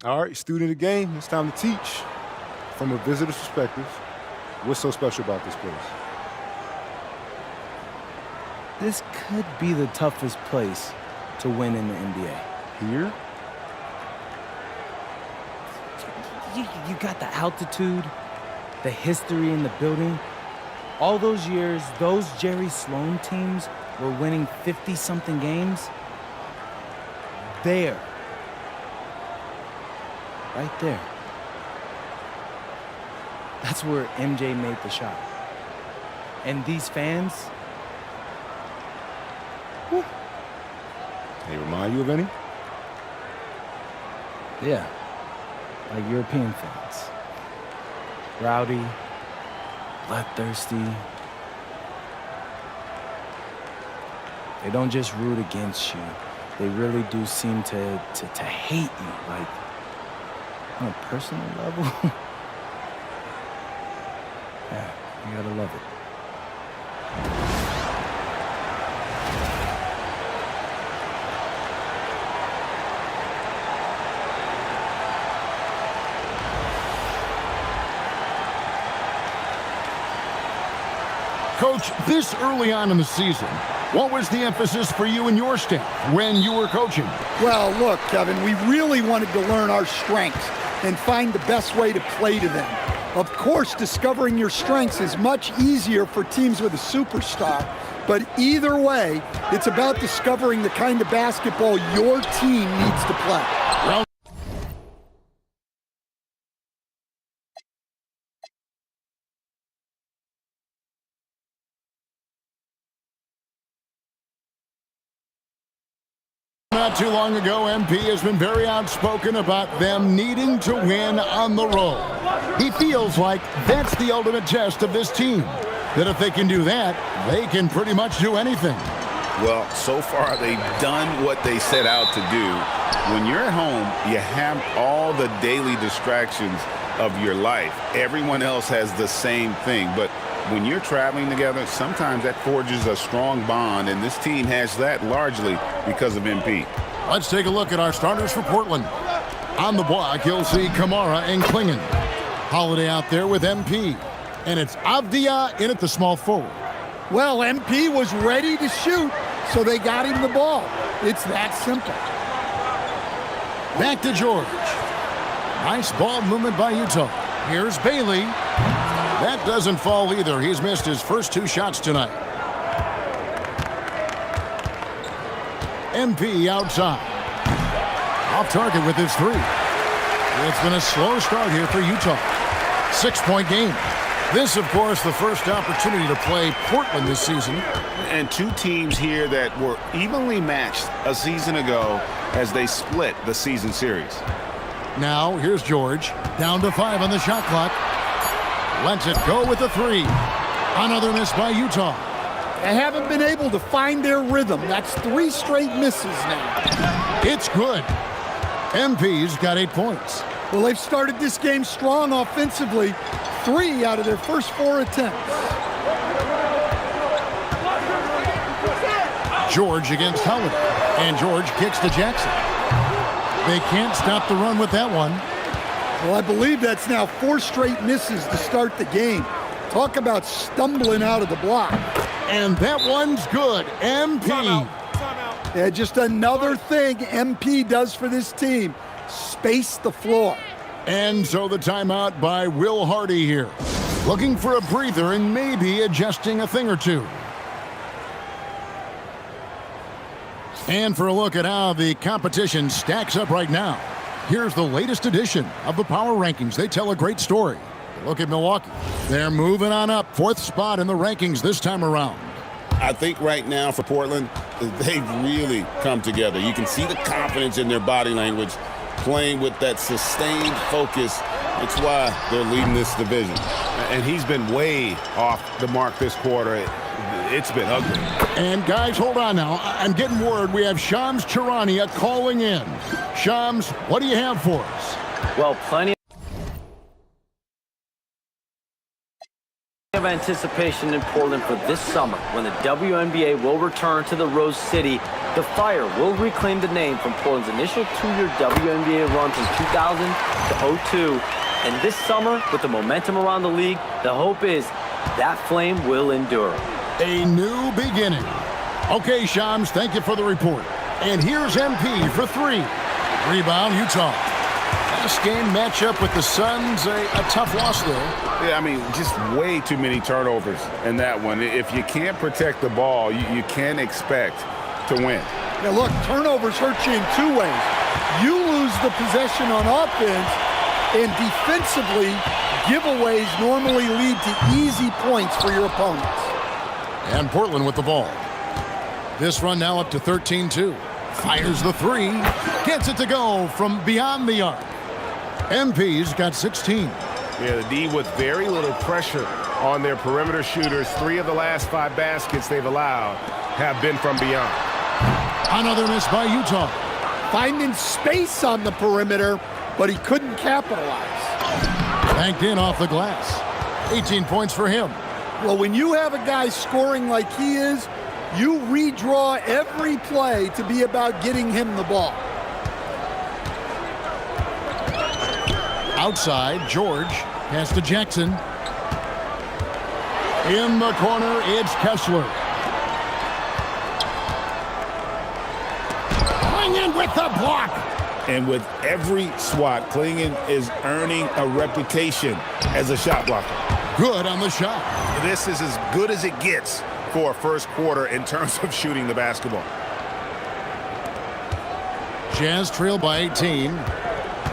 All right, student of the game, it's time to teach. From a visitor's perspective, what's so special about this place? This could be the toughest place to win in the NBA. Here? You got the altitude, the history in the building. All those years, those Jerry Sloan teams were winning 50-something games. There. Right there. That's where MJ made the shot. And these fans, whew. They remind you of any? Yeah, like European fans. Rowdy, bloodthirsty. They don't just root against you. They really do seem to hate you, like, on a personal level. Yeah, you gotta love it. Coach, this early on in the season, what was the emphasis for you and your staff when you were coaching? Well, look, Kevin, we really wanted to learn our strengths and find the best way to play to them. Of course, discovering your strengths is much easier for teams with a superstar, but either way, it's about discovering the kind of basketball your team needs to play. Not too long ago, MP has been very outspoken about them needing to win on the road. He feels like that's the ultimate test of this team, that if they can do that, they can pretty much do anything. Well, so far they've done what they set out to do. When you're at home, you have all the daily distractions of your life. Everyone else has the same thing, but when you're traveling together, sometimes that forges a strong bond, and this team has that largely because of MP. Let's take a look at our starters for Portland. On the block, you'll see Kamara and Klingon. Holiday out there with MP. And it's Avdia in at the small forward. Well, MP was ready to shoot, so they got him the ball. It's that simple. Back to George. Nice ball movement by Utah. Here's Bailey. That doesn't fall either. He's missed his first two shots tonight. MP outside. Off target with his three. It's been a slow start here for Utah. 6-point game. This, of course, the first opportunity to play Portland this season. And two teams here that were evenly matched a season ago as they split the season series. Now, here's George. Down to 5 on the shot clock. Lets it go with the three. Another miss by Utah. They haven't been able to find their rhythm. That's 3 straight misses now. It's good. MP's got 8 points. Well, they've started this game strong offensively. 3 out of their first 4 attempts. George against Howard. And George kicks to Jackson. They can't stop the run with that one. Well, I believe that's now 4 straight misses to start the game. Talk about stumbling out of the block. And that one's good. MP. Yeah, just another thing MP does for this team. Space the floor. And so the timeout by Will Hardy here. Looking for a breather and maybe adjusting a thing or two. And for a look at how the competition stacks up right now, here's the latest edition of the Power Rankings. They tell a great story. Look at Milwaukee. They're moving on up. 4th spot in the rankings this time around. I think right now for Portland, they've really come together. You can see the confidence in their body language, playing with that sustained focus. It's why they're leading this division. And he's been way off the mark this quarter. It's been ugly. And guys, hold on now. I'm getting word we have Shams Charania calling in. Shams, what do you have for us? Well, plenty of anticipation in Portland for this summer when the WNBA will return to the Rose City The Fire will reclaim the name from Portland's initial 2-year WNBA run from 2000 to 2002. And this summer, with the momentum around the league, the hope is that flame will endure. A new beginning. Okay, Shams, thank you for the report. And here's MP for 3. Rebound, Utah. Last game matchup with the Suns, a tough loss there. Yeah, I mean, just way too many turnovers in that one. If you can't protect the ball, you can't expect to win. Now look, turnovers hurt you in 2 ways. You lose the possession on offense, and defensively, giveaways normally lead to easy points for your opponents. And Portland with the ball. This run now up to 13-2. Fires the 3. Gets it to go from beyond the arc. MP's got 16. Yeah, the D with very little pressure on their perimeter shooters. 3 of the last 5 baskets they've allowed have been from beyond. Another miss by Utah. Finding space on the perimeter, but he couldn't capitalize. Banked in off the glass. 18 points for him. Well, when you have a guy scoring like he is, you redraw every play to be about getting him the ball. Outside, George. Pass to Jackson. In the corner, it's Kessler. Clingan with the block. And with every swat, Clingan is earning a reputation as a shot blocker. Good on the shot. This is as good as it gets for a first quarter in terms of shooting the basketball. Jazz trail by 18.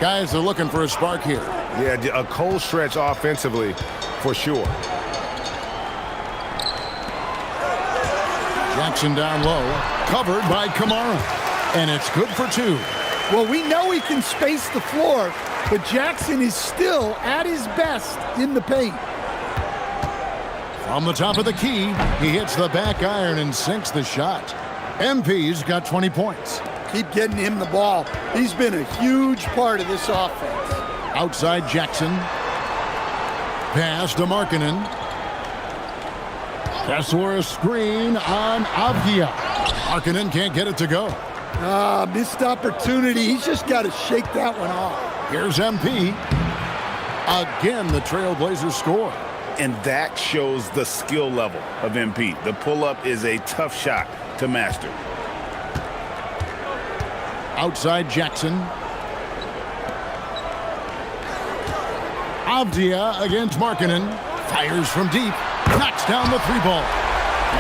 Guys are looking for a spark here. Yeah, a cold stretch offensively for sure. Jackson down low. Covered by Kamara. And it's good for 2. Well, we know he can space the floor, but Jackson is still at his best in the paint. From the top of the key, he hits the back iron and sinks the shot. MP's got 20 points. Keep getting him the ball. He's been a huge part of this offense. Outside Jackson. Pass to Markkanen. Kessler a screen on Avdia. Markkanen can't get it to go. Missed opportunity. He's just got to shake that one off. Here's MP. Again, the Trailblazers score. And that shows the skill level of MP. The pull-up is a tough shot to master. Outside Jackson. Avdia against Markkanen. Fires from deep. Knocks down the 3-ball.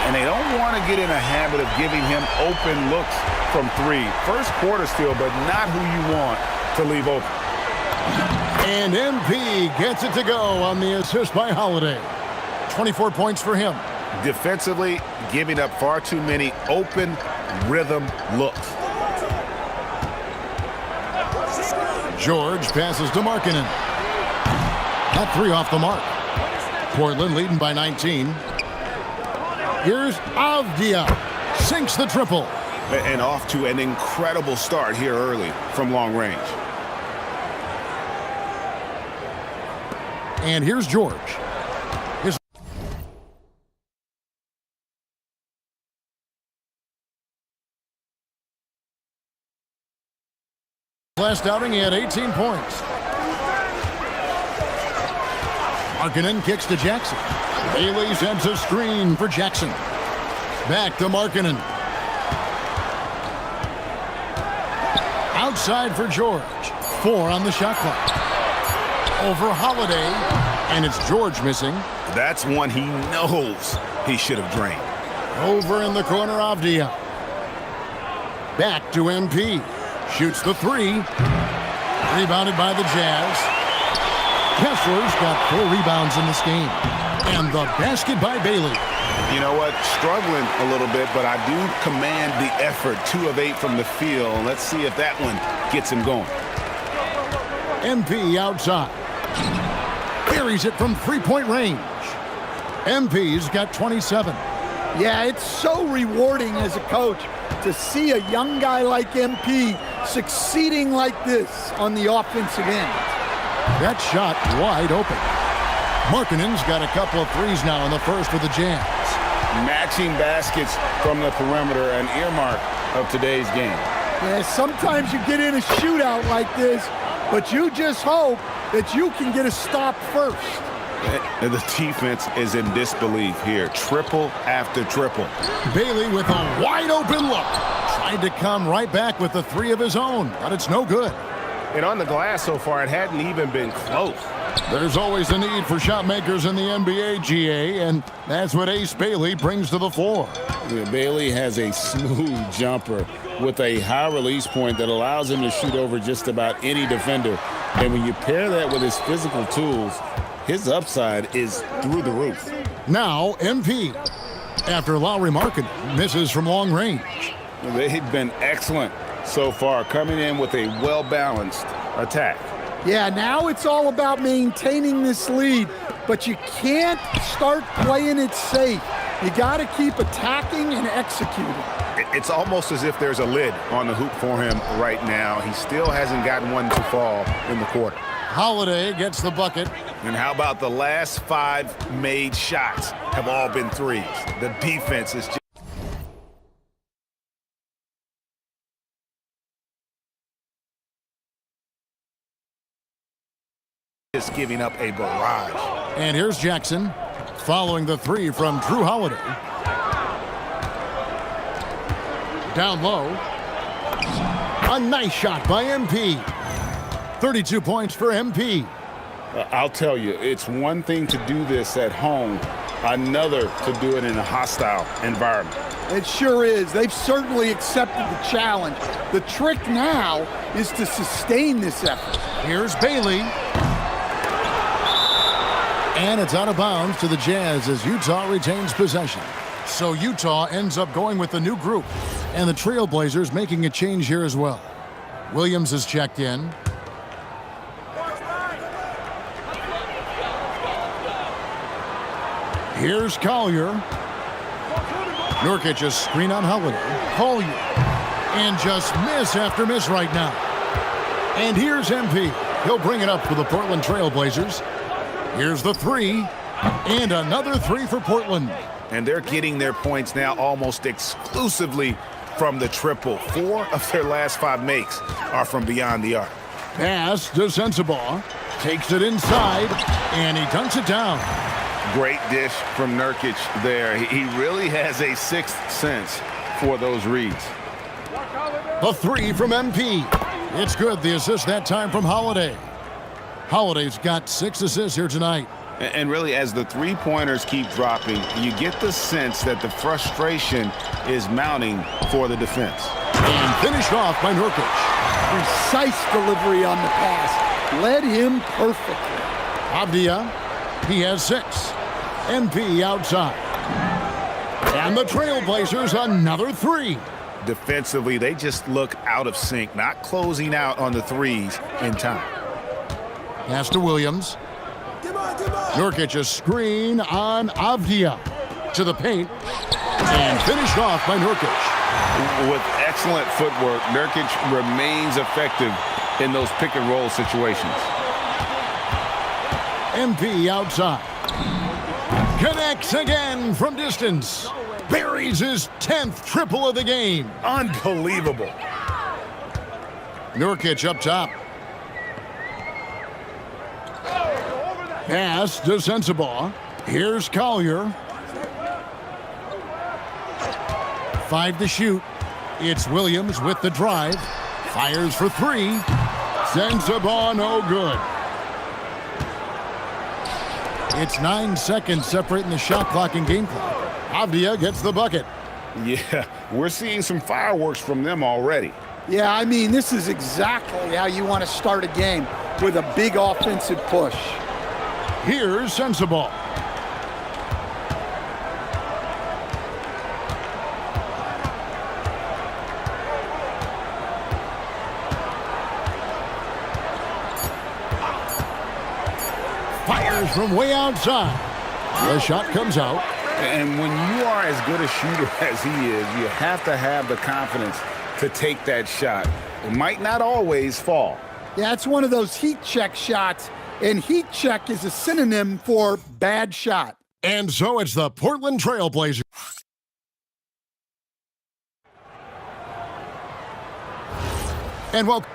And they don't want to get in a habit of giving him open looks from 3. First quarter still, but not who you want to leave open. And MP gets it to go on the assist by Holiday. 24 points for him. Defensively, giving up far too many open rhythm looks. George passes to Markkanen. That 3 off the mark. Portland leading by 19. Here's Avdia. Sinks the triple. And off to an incredible start here early from long range. And here's George. His last outing, he had 18 points. Markkanen kicks to Jackson. Bailey sends a screen for Jackson. Back to Markkanen. Outside for George. 4 on the shot clock. Over Holiday, and it's George missing. That's one he knows he should have drained. Over in the corner, Avdia. Back to MP. Shoots the 3. Rebounded by the Jazz. Kessler's got 4 rebounds in this game. And the basket by Bailey. You know what? Struggling a little bit, but I do command the effort. 2 of 8 from the field. Let's see if that one gets him going. MP outside. Carries it from 3-point range. MP's got 27. Yeah, it's so rewarding as a coach to see a young guy like MP succeeding like this on the offensive end. That shot wide open. Markkanen's got a couple of threes now in the first for the Jazz. Matching baskets from the perimeter and earmark of today's game. Yeah, sometimes you get in a shootout like this, but you just hope that you can get a stop first. And the defense is in disbelief here. Triple after triple. Bailey with a wide open look. Tried to come right back with the three of his own, but it's no good. And on the glass so far, it hadn't even been close. There's always the need for shot makers in the NBA, GA, and that's what Ace Bailey brings to the floor. Yeah, Bailey has a smooth jumper with a high release point that allows him to shoot over just about any defender. And when you pair that with his physical tools, his upside is through the roof. Now, MP. After Lowry Markkanen misses from long range. They've been excellent so far, coming in with a well-balanced attack. Yeah, now it's all about maintaining this lead, but you can't start playing it safe. You got to keep attacking and executing. It's almost as if there's a lid on the hoop for him right now. He still hasn't gotten one to fall in the quarter. Holiday gets the bucket. And how about the last 5 made shots have all been threes? The defense is just giving up a barrage. And here's Jackson following the three from Drew Holiday. Down low. A nice shot by MP. 32 points for MP. I'll tell you, it's one thing to do this at home, another to do it in a hostile environment. It sure is. They've certainly accepted the challenge. The trick now is to sustain this effort. Here's Bailey. And it's out of bounds to the Jazz as Utah retains possession. So Utah ends up going with the new group. And the Trailblazers making a change here as well. Williams is checked in. Here's Collier. Nurkic a screen on Holiday. Collier. And just miss after miss right now. And here's MP. He'll bring it up for the Portland Trailblazers. Here's the three. And another three for Portland. And they're getting their points now almost exclusively from the triple. 4 of their last 5 makes are from beyond the arc. Pass to Sensabaugh. Takes it inside. And he dunks it down. Great dish from Nurkic there. He really has a 6th sense for those reads. The three from MP. It's good. The assist that time from Holiday. Holiday's got 6 assists here tonight. And really, as the three-pointers keep dropping, you get the sense that the frustration is mounting for the defense. And finished off by Nurkic. Precise delivery on the pass. Led him perfectly. Avdia, he has 6. MP outside. And the Trailblazers another 3. Defensively, they just look out of sync, not closing out on the threes in time. Pass to Williams. Nurkic a screen on Avdia. To the paint. And finished off by Nurkic. With excellent footwork, Nurkic remains effective in those pick and roll situations. MP outside. Connects again from distance. Buries his 10th triple of the game. Unbelievable. Nurkic up top. Pass to Sensabaugh. Here's Collier. 5 to shoot. It's Williams with the drive. Fires for 3. Sensabaugh no good. It's 9 seconds separating the shot clock and game clock. Avdia gets the bucket. Yeah, we're seeing some fireworks from them already. Yeah, I mean, this is exactly how you want to start a game, with a big offensive push. Here's Sensabaugh. Fires from way outside. The shot comes out. And when you are as good a shooter as he is, you have to have the confidence to take that shot. It might not always fall. Yeah, it's one of those heat check shots, and heat check is a synonym for bad shot. And so it's the Portland Trailblazers. And welcome.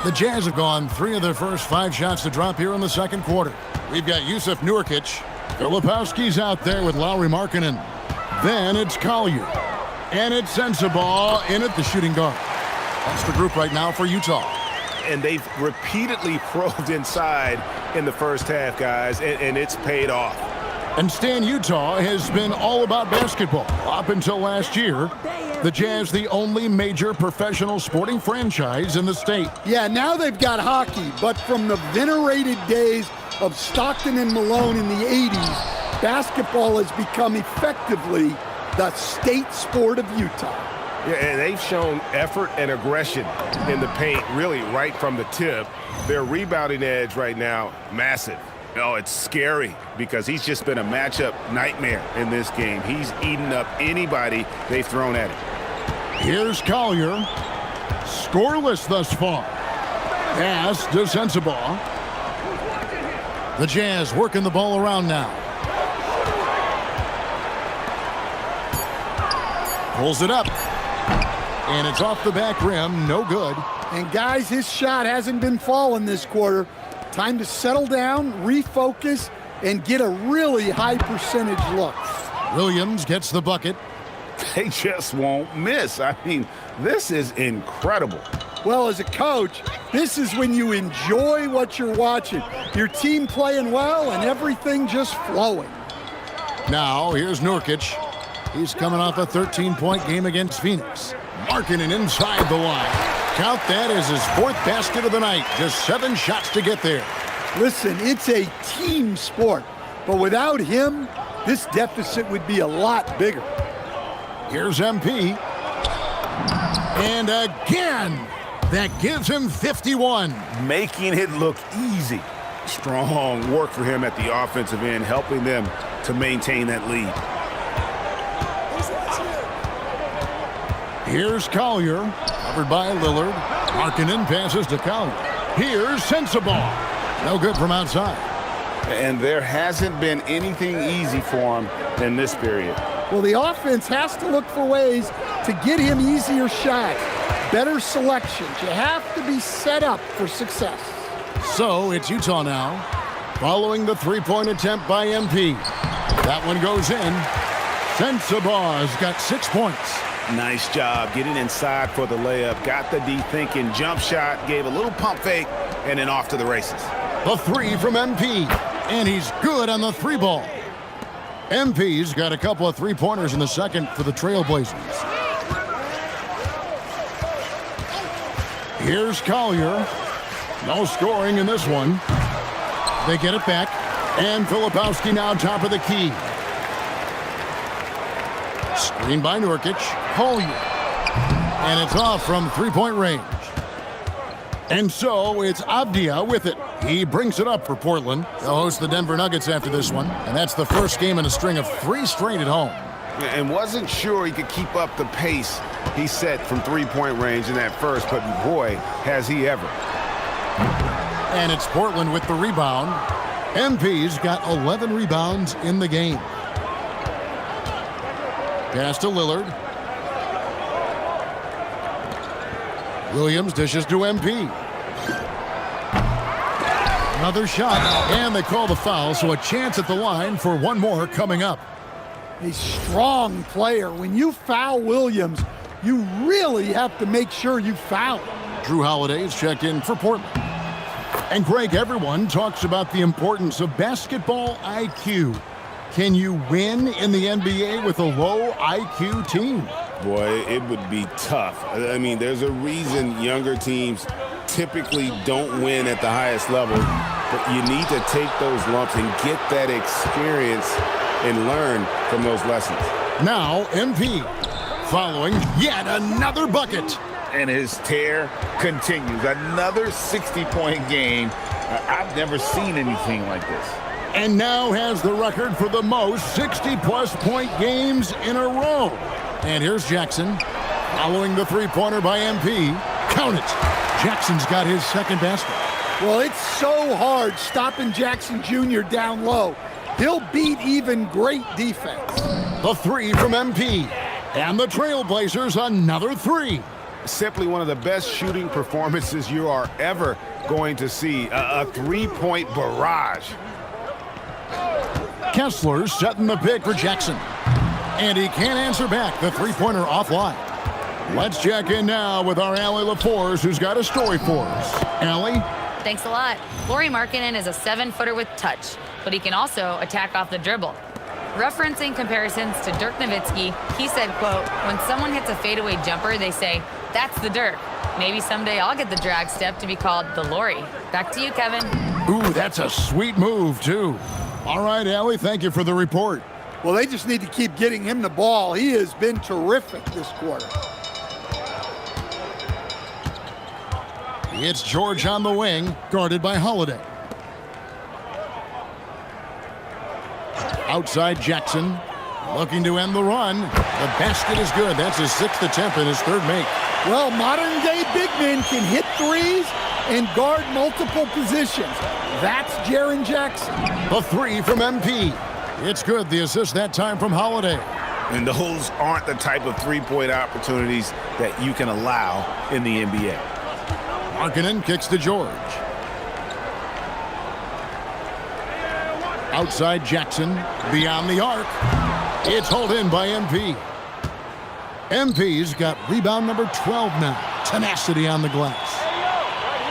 The Jazz have gone 3 of their first 5 shots to drop here in the second quarter. We've got Jusuf Nurkic. Filipowski's out there with Lauri Markkanen. Then it's Collier. And it's Sensabaugh in at the shooting guard. That's the group right now for Utah. And they've repeatedly probed inside in the first half, guys, and it's paid off. And Stan, Utah has been all about basketball up until last year. The Jazz, the only major professional sporting franchise in the state. Yeah, now they've got hockey, but from the venerated days of Stockton and Malone in the 80s, basketball has become effectively the state sport of Utah. Yeah, and they've shown effort and aggression in the paint, really right from the tip. Their rebounding edge right now, massive. Oh, it's scary because he's just been a matchup nightmare in this game. He's eaten up anybody they've thrown at him. Here's Collier. Scoreless thus far. Pass to Sensabaugh. The Jazz working the ball around now. Pulls it up. And it's off the back rim. No good. And guys, his shot hasn't been falling this quarter. Time to settle down, refocus, and get a really high percentage look. Williams gets the bucket. They just won't miss. I mean, this is incredible. Well, as a coach, this is when you enjoy what you're watching. Your team playing well and everything just flowing. Now, here's Nurkic. He's coming off a 13-point game against Phoenix. Markkanen inside the line. Count that as his 4th basket of the night. Just 7 shots to get there. Listen, it's a team sport, but without him, this deficit would be a lot bigger. Here's MP. And again, that gives him 51. Making it look easy. Strong work for him at the offensive end, helping them to maintain that lead. Here's Collier, covered by Lillard. Markkanen passes to Collier. Here's Sensabaugh. No good from outside. And there hasn't been anything easy for him in this period. Well, the offense has to look for ways to get him easier shots, better selections. You have to be set up for success. So it's Utah now, following the 3-point attempt by MP. That one goes in. Sensabaugh's got 6 points. Nice job getting inside for the layup. Got the D-thinking jump shot, gave a little pump fake, and then off to the races. The 3 from MP, and he's good on the 3 ball. MP's got a couple of 3-pointers in the second for the Trailblazers. Here's Collier. No scoring in this one. They get it back, and Filipowski now top of the key. Screen by Nurkic. Collier. And it's off from 3-point range. And so it's Avdia with it. He brings it up for Portland. They'll host the Denver Nuggets after this one. And that's the first game in a string of 3 straight at home. And wasn't sure he could keep up the pace he set from 3-point range in that first, but boy, has he ever. And it's Portland with the rebound. MP's got 11 rebounds in the game. Pass to Lillard. Williams dishes to MP. Another shot, and they call the foul, so a chance at the line for one more coming up. A strong player. When you foul Williams, you really have to make sure you foul him. Drew Holiday's checked in for Portland. And Greg, everyone talks about the importance of basketball IQ. Can you win in the NBA with a low IQ team? Boy, it would be tough. I mean, there's a reason younger teams typically don't win at the highest level, but you need to take those lumps and get that experience and learn from those lessons. Now, MP following yet another bucket. And his tear continues. Another 60-point game. I've never seen anything like this. And now has the record for the most 60-plus point games in a row. And here's Jackson, following the three-pointer by MP. Count it. Jackson's got his second basket. Well, it's so hard stopping Jackson Jr. down low. He'll beat even great defense. The three from MP. And the Trailblazers another three. Simply one of the best shooting performances you are ever going to see. A three-point barrage. Kessler setting the pick for Jackson. And he can't answer back. The three-pointer offline. Let's check in now with our Allie LaForce, who's got a story for us. Allie? Thanks a lot. Lauri Markkanen is a 7-footer with touch, but he can also attack off the dribble. Referencing comparisons to Dirk Nowitzki, he said, quote, "When someone hits a fadeaway jumper, they say, 'That's the Dirk.' Maybe someday I'll get the drag step to be called the Lauri." Back to you, Kevin. Ooh, that's a sweet move, too. All right, Allie, thank you for the report. Well, they just need to keep getting him the ball. He has been terrific this quarter. It's George on the wing, guarded by Holiday. Outside Jackson, looking to end the run. The basket is good. That's his 6th attempt and his 3rd make. Well, modern-day big men can hit threes and guard multiple positions. That's Jaren Jackson. The 3 from MP. It's good. The assist that time from Holiday. And those aren't the type of three-point opportunities that you can allow in the NBA. Markkanen kicks to George. Outside Jackson, beyond the arc. It's hauled in by MP. MP's got rebound number 12 now. Tenacity on the glass.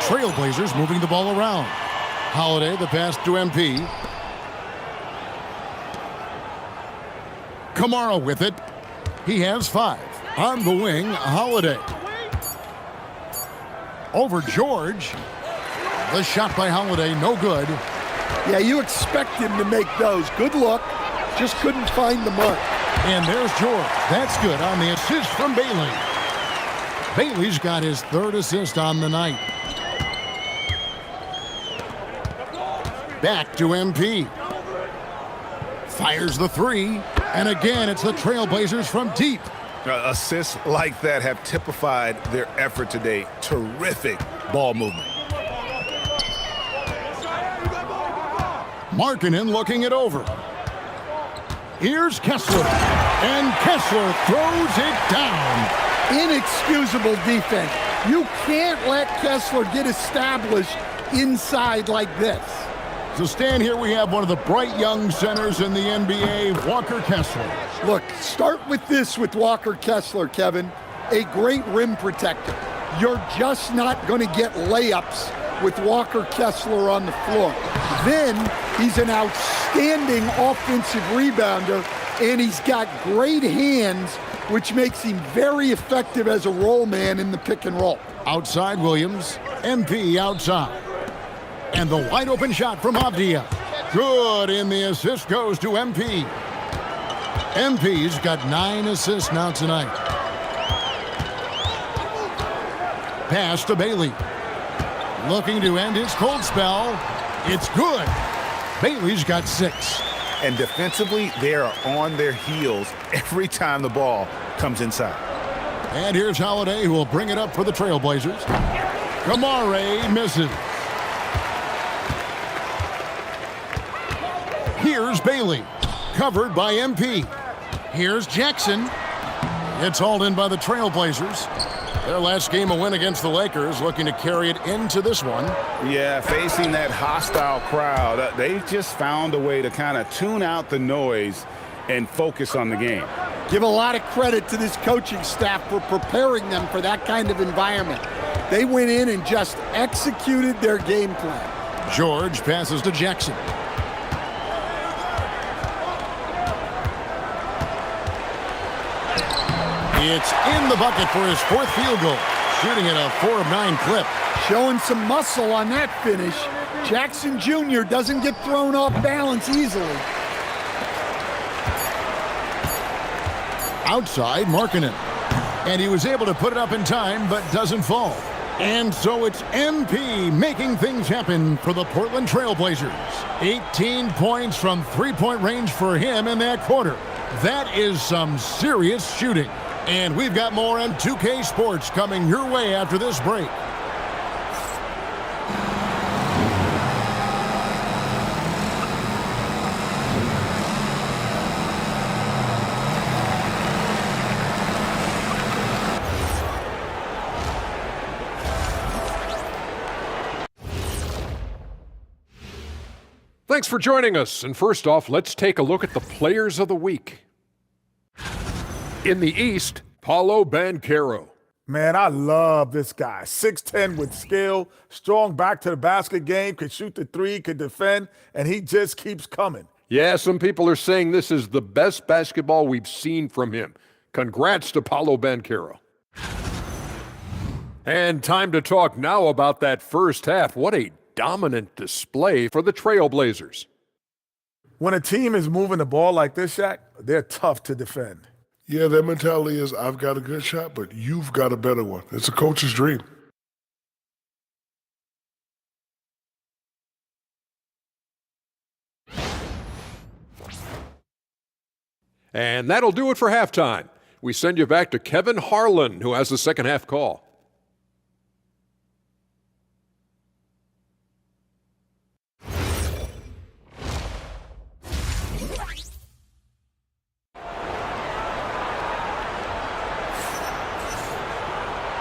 Trailblazers moving the ball around. Holiday, the pass to MP. Kamara with it. He has 5. On the wing, Holiday. Over George. The shot by Holiday, no good. Yeah, you expect him to make those. Good look. Just couldn't find the mark. And there's George. That's good on the assist from Bailey. Bailey's got his 3rd assist on the night. Back to MP. Fires the 3. And again, it's the Trailblazers from deep. Assists like that have typified their effort today. Terrific ball movement. Markkanen looking it over. Here's Kessler. And Kessler throws it down. Inexcusable defense. You can't let Kessler get established inside like this. To stand here, we have one of the bright young centers in the NBA, Walker Kessler. Look, start with this with Walker Kessler, Kevin. A great rim protector. You're just not going to get layups with Walker Kessler on the floor. Then he's an outstanding offensive rebounder, and he's got great hands, which makes him very effective as a roll man in the pick and roll. Outside Williams, MP outside. And the wide open shot from Avdia. Good, and the assist goes to MP. MP's got 9 assists now tonight. Pass to Bailey. Looking to end his cold spell. It's good. Bailey's got 6. And defensively, they are on their heels every time the ball comes inside. And here's Holiday, who will bring it up for the Trailblazers. Kamara misses. Here's Bailey, covered by MP. Here's Jackson. It's hauled in by the Trailblazers. Their last game a win against the Lakers, looking to carry it into this one. Yeah, facing that hostile crowd, they just found a way to kind of tune out the noise and focus on the game. Give a lot of credit to this coaching staff for preparing them for that kind of environment. They went in and just executed their game plan. George passes to Jackson. It's in the bucket for his 4th field goal, shooting at a 4 of 9 clip. Showing some muscle on that finish. Jackson Jr. doesn't get thrown off balance easily. Outside, Markkanen. And he was able to put it up in time, but doesn't fall. And so it's MP making things happen for the Portland Trail Blazers. 18 points from three-point range for him in that quarter. That is some serious shooting. And we've got more on 2K Sports coming your way after this break. Thanks for joining us. And first off, let's take a look at the players of the week. In the East, Paolo Banchero. Man, I love this guy. 6'10" with skill, strong back to the basket game, could shoot the three, could defend, and he just keeps coming. Yeah, some people are saying this is the best basketball we've seen from him. Congrats to Paolo Banchero. And time to talk now about that first half. What a dominant display for the Trailblazers. When a team is moving the ball like this, Shaq, they're tough to defend. Yeah, their mentality is, I've got a good shot, but you've got a better one. It's a coach's dream. And that'll do it for halftime. We send you back to Kevin Harlan, who has the second half call.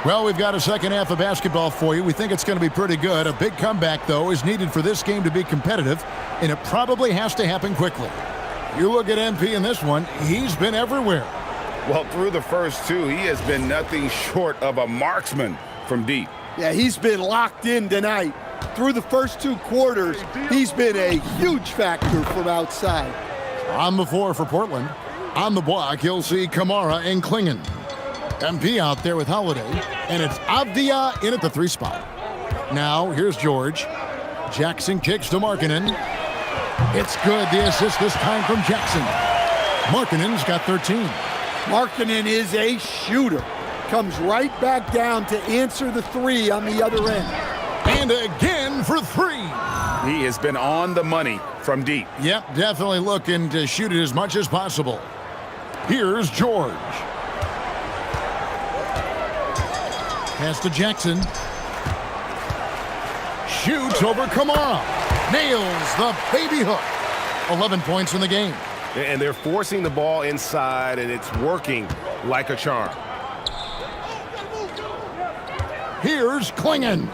Well, we've got a second half of basketball for you. We think it's going to be pretty good. A big comeback, though, is needed for this game to be competitive, and it probably has to happen quickly. You look at MP in this one, he's been everywhere. Well, through the first two, he has been nothing short of a marksman from deep. Yeah, he's been locked in tonight. Through the first two quarters, he's been a huge factor from outside. On the floor for Portland. On the block, you'll see Kamara and Klingon. MP out there with Holiday, and it's Avdia in at the three spot. Now, here's George. Jackson kicks to Markkanen. It's good, the assist this time from Jackson. Markkanen's got 13. Markkanen is a shooter. Comes right back down to answer the three on the other end. And again for three. He has been on the money from deep. Yep, definitely looking to shoot it as much as possible. Here's George. Pass to Jackson. Shoots over Kamara. Nails the baby hook. 11 points in the game. And they're forcing the ball inside, and it's working like a charm. Here's Klingon.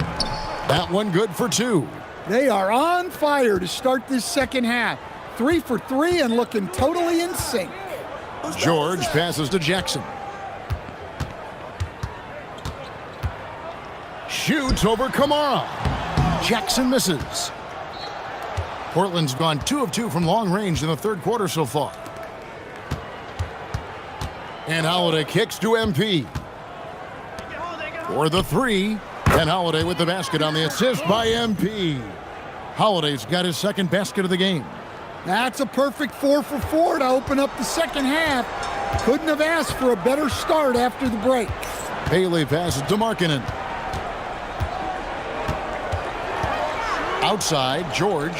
That one good for two. They are on fire to start this second half. 3 for 3 and looking totally in sync. George passes to Jackson. Shoots over Kamara. Jackson misses. Portland's gone 2 of 2 from long range in the third quarter so far. And Holiday kicks to MP. For the three. And Holiday with the basket on the assist by MP. Holiday's got his second basket of the game. That's a perfect 4 for 4 to open up the second half. Couldn't have asked for a better start after the break. Bailey passes to Markkanen. Outside, George.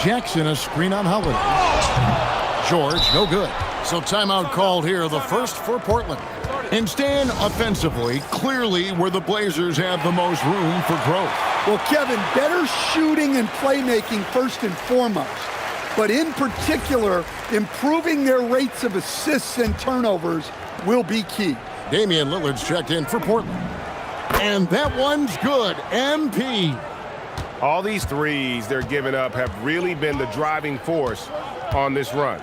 Jackson, a screen on Holiday. George, no good. So timeout called here, the first for Portland. And Stan, offensively, clearly where the Blazers have the most room for growth. Well, Kevin, better shooting and playmaking first and foremost. But in particular, improving their rates of assists and turnovers will be key. Damian Lillard's checked in for Portland. And that one's good. MP. All these threes they're giving up have really been the driving force on this run.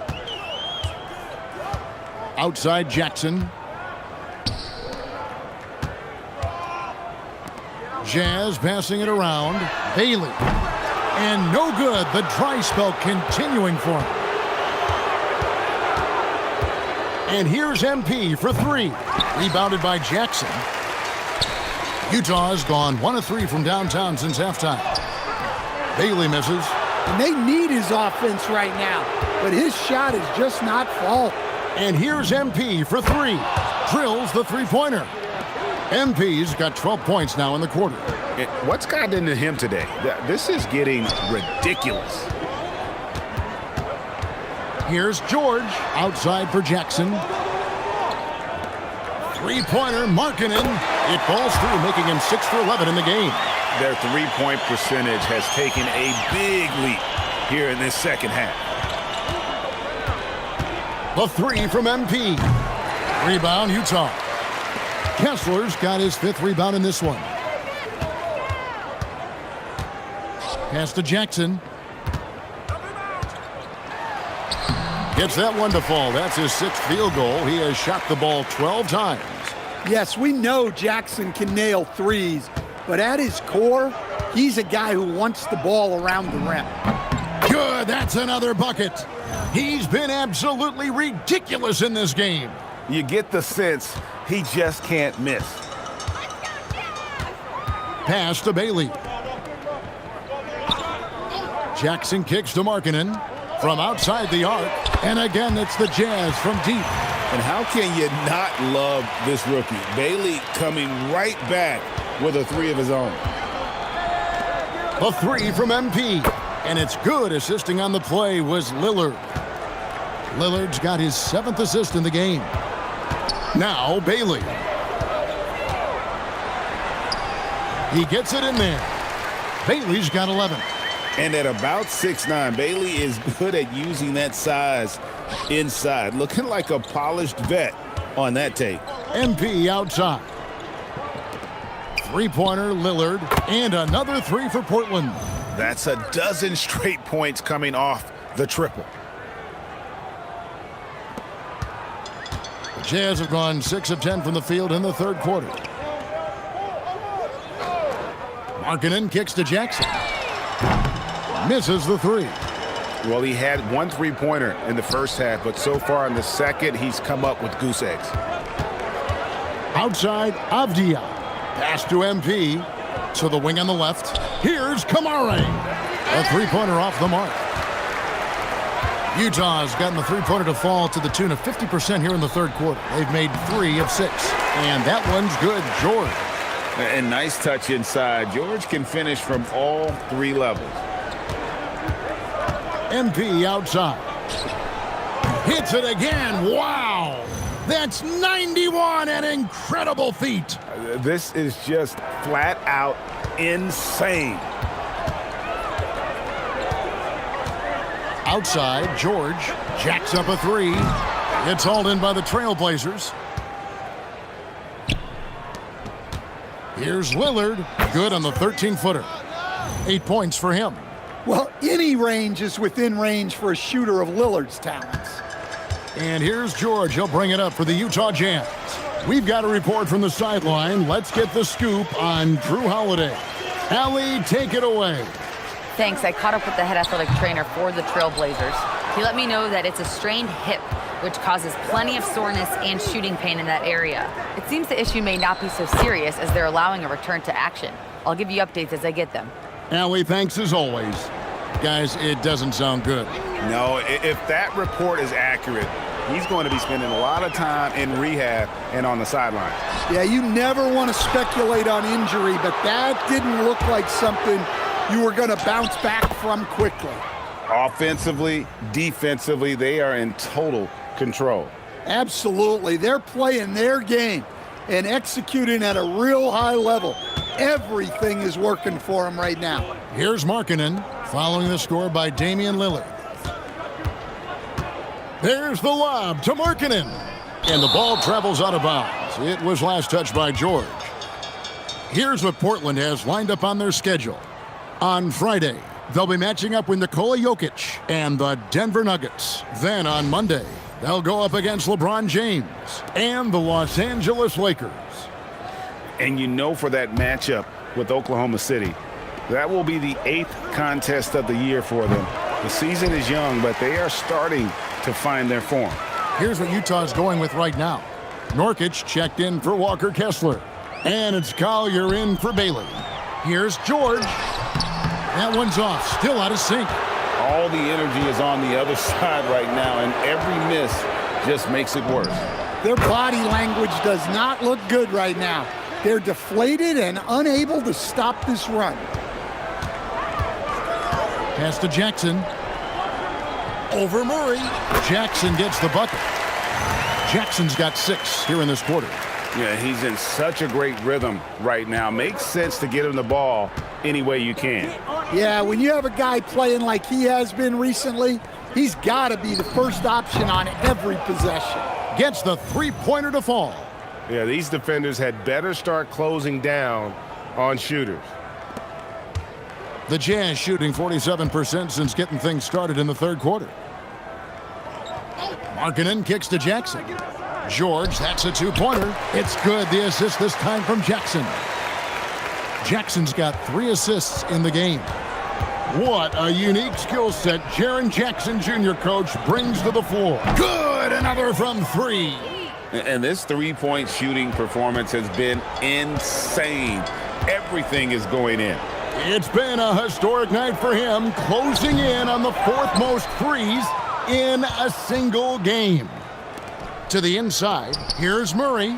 Outside Jackson. Jazz passing it around. Bailey. And no good. The dry spell continuing for him. And here's MP for three. Rebounded by Jackson. Utah's gone 1 of 3 from downtown since halftime. Bailey misses. And they need his offense right now, but his shot is just not falling. And here's MP for three. Drills the three-pointer. MP's got 12 points now in the quarter. What's gotten into him today? This is getting ridiculous. Here's George outside for Jackson. Three-pointer, Markkanen. It falls through, making him 6 for 11 in the game. Their three-point percentage has taken a big leap here in this second half. The three from MP. Rebound, Utah. Kessler's got his 5th rebound in this one. Pass to Jackson. Gets that one to fall. That's his 6th field goal. He has shot the ball 12 times. Yes, we know Jackson can nail threes, but at his core, he's a guy who wants the ball around the rim. Good, that's another bucket. He's been absolutely ridiculous in this game. You get the sense he just can't miss. Pass to Bailey. Jackson kicks to Markkanen from outside the arc. And again, it's the Jazz from deep. And how can you not love this rookie? Bailey coming right back with a three of his own. The three from MP. And it's good. Assisting on the play was Lillard. Lillard's got his 7th assist in the game. Now Bailey. He gets it in there. Bailey's got 11. And at about 6'9", Bailey is good at using that size inside. Looking like a polished vet on that tape. MP outside. Three-pointer, Lillard, and another three for Portland. That's a dozen straight points coming off the triple. The Jazz have gone 6 of 10 from the field in the third quarter. Markkanen kicks to Jackson. Misses the three. Well, he had one three-pointer in the first half, but so far in the second, he's come up with goose eggs. Outside, Avdia. Pass to MP. To the wing on the left. Here's Kamara. A three-pointer off the mark. Utah's gotten the three-pointer to fall to the tune of 50% here in the third quarter. They've made 3 of 6. And that one's good. George. And nice touch inside. George can finish from all 3 levels. MP outside. Hits it again. Wow. That's 91, an incredible feat. This is just flat out insane. Outside, George jacks up a three. It's hauled in by the Trailblazers. Here's Lillard. Good on the 13-footer. 8 points for him. Well, any range is within range for a shooter of Lillard's talents. And here's George. He'll bring it up for the Utah Jazz. We've got a report from the sideline. Let's get the scoop on Drew Holiday. Allie, take it away. Thanks. I caught up with the head athletic trainer for the Trailblazers. He let me know that it's a strained hip, which causes plenty of soreness and shooting pain in that area. It seems the issue may not be so serious as they're allowing a return to action. I'll give you updates as I get them. Allie, thanks as always. Guys, it doesn't sound good. No, if that report is accurate, he's going to be spending a lot of time in rehab and on the sideline. Yeah, you never want to speculate on injury, but that didn't look like something you were going to bounce back from quickly. Offensively, defensively, they are in total control. Absolutely. They're playing their game and executing at a real high level. Everything is working for them right now. Here's Markkanen, following the score by Damian Lillard. There's the lob to Markkanen. And the ball travels out of bounds. It was last touched by George. Here's what Portland has lined up on their schedule. On Friday, they'll be matching up with Nikola Jokic and the Denver Nuggets. Then on Monday, they'll go up against LeBron James and the Los Angeles Lakers. And you know, for that matchup with Oklahoma City, that will be the 8th contest of the year for them. The season is young, but they are starting to find their form. Here's what Utah's going with right now. Nurkic checked in for Walker Kessler. And it's Collier in for Bailey. Here's George. That one's off, still out of sync. All the energy is on the other side right now, and every miss just makes it worse. Their body language does not look good right now. They're deflated and unable to stop this run. Pass to Jackson. Over Murray. Jackson gets the bucket. Jackson's got 6 here in this quarter. Yeah, he's in such a great rhythm right now. Makes sense to get him the ball any way you can. Yeah, when you have a guy playing like he has been recently, he's got to be the first option on every possession. Gets the three-pointer to fall. Yeah, these defenders had better start closing down on shooters. The Jazz shooting 47% since getting things started in the third quarter. Markkanen kicks to Jackson. George, that's a two-pointer. It's good. The assist this time from Jackson. Jackson's got 3 assists in the game. What a unique skill set Jaren Jackson Jr., coach, brings to the floor. Good, another from 3. And this three-point shooting performance has been insane. Everything is going in. It's been a historic night for him, closing in on the 4th most threes in a single game. To the inside, here's Murray.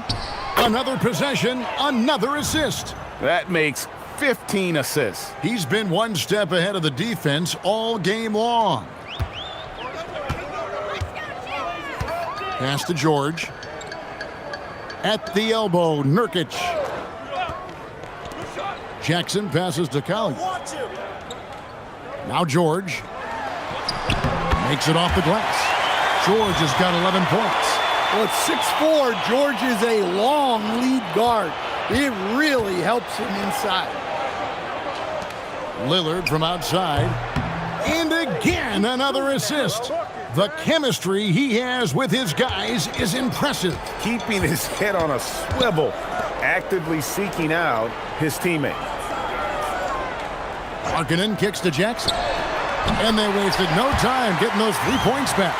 Another possession, another assist. That makes 15 assists. He's been one step ahead of the defense all game long. Pass to George. At the elbow, Nurkic. Jackson passes to Collier. Now George. Makes it off the glass. George has got 11 points. Well, at 6'4", George is a long lead guard. It really helps him inside. Lillard from outside. And again, another assist. The chemistry he has with his guys is impressive. Keeping his head on a swivel, actively seeking out his teammate. Markkanen kicks to Jackson. And they wasted no time getting those 3 points back.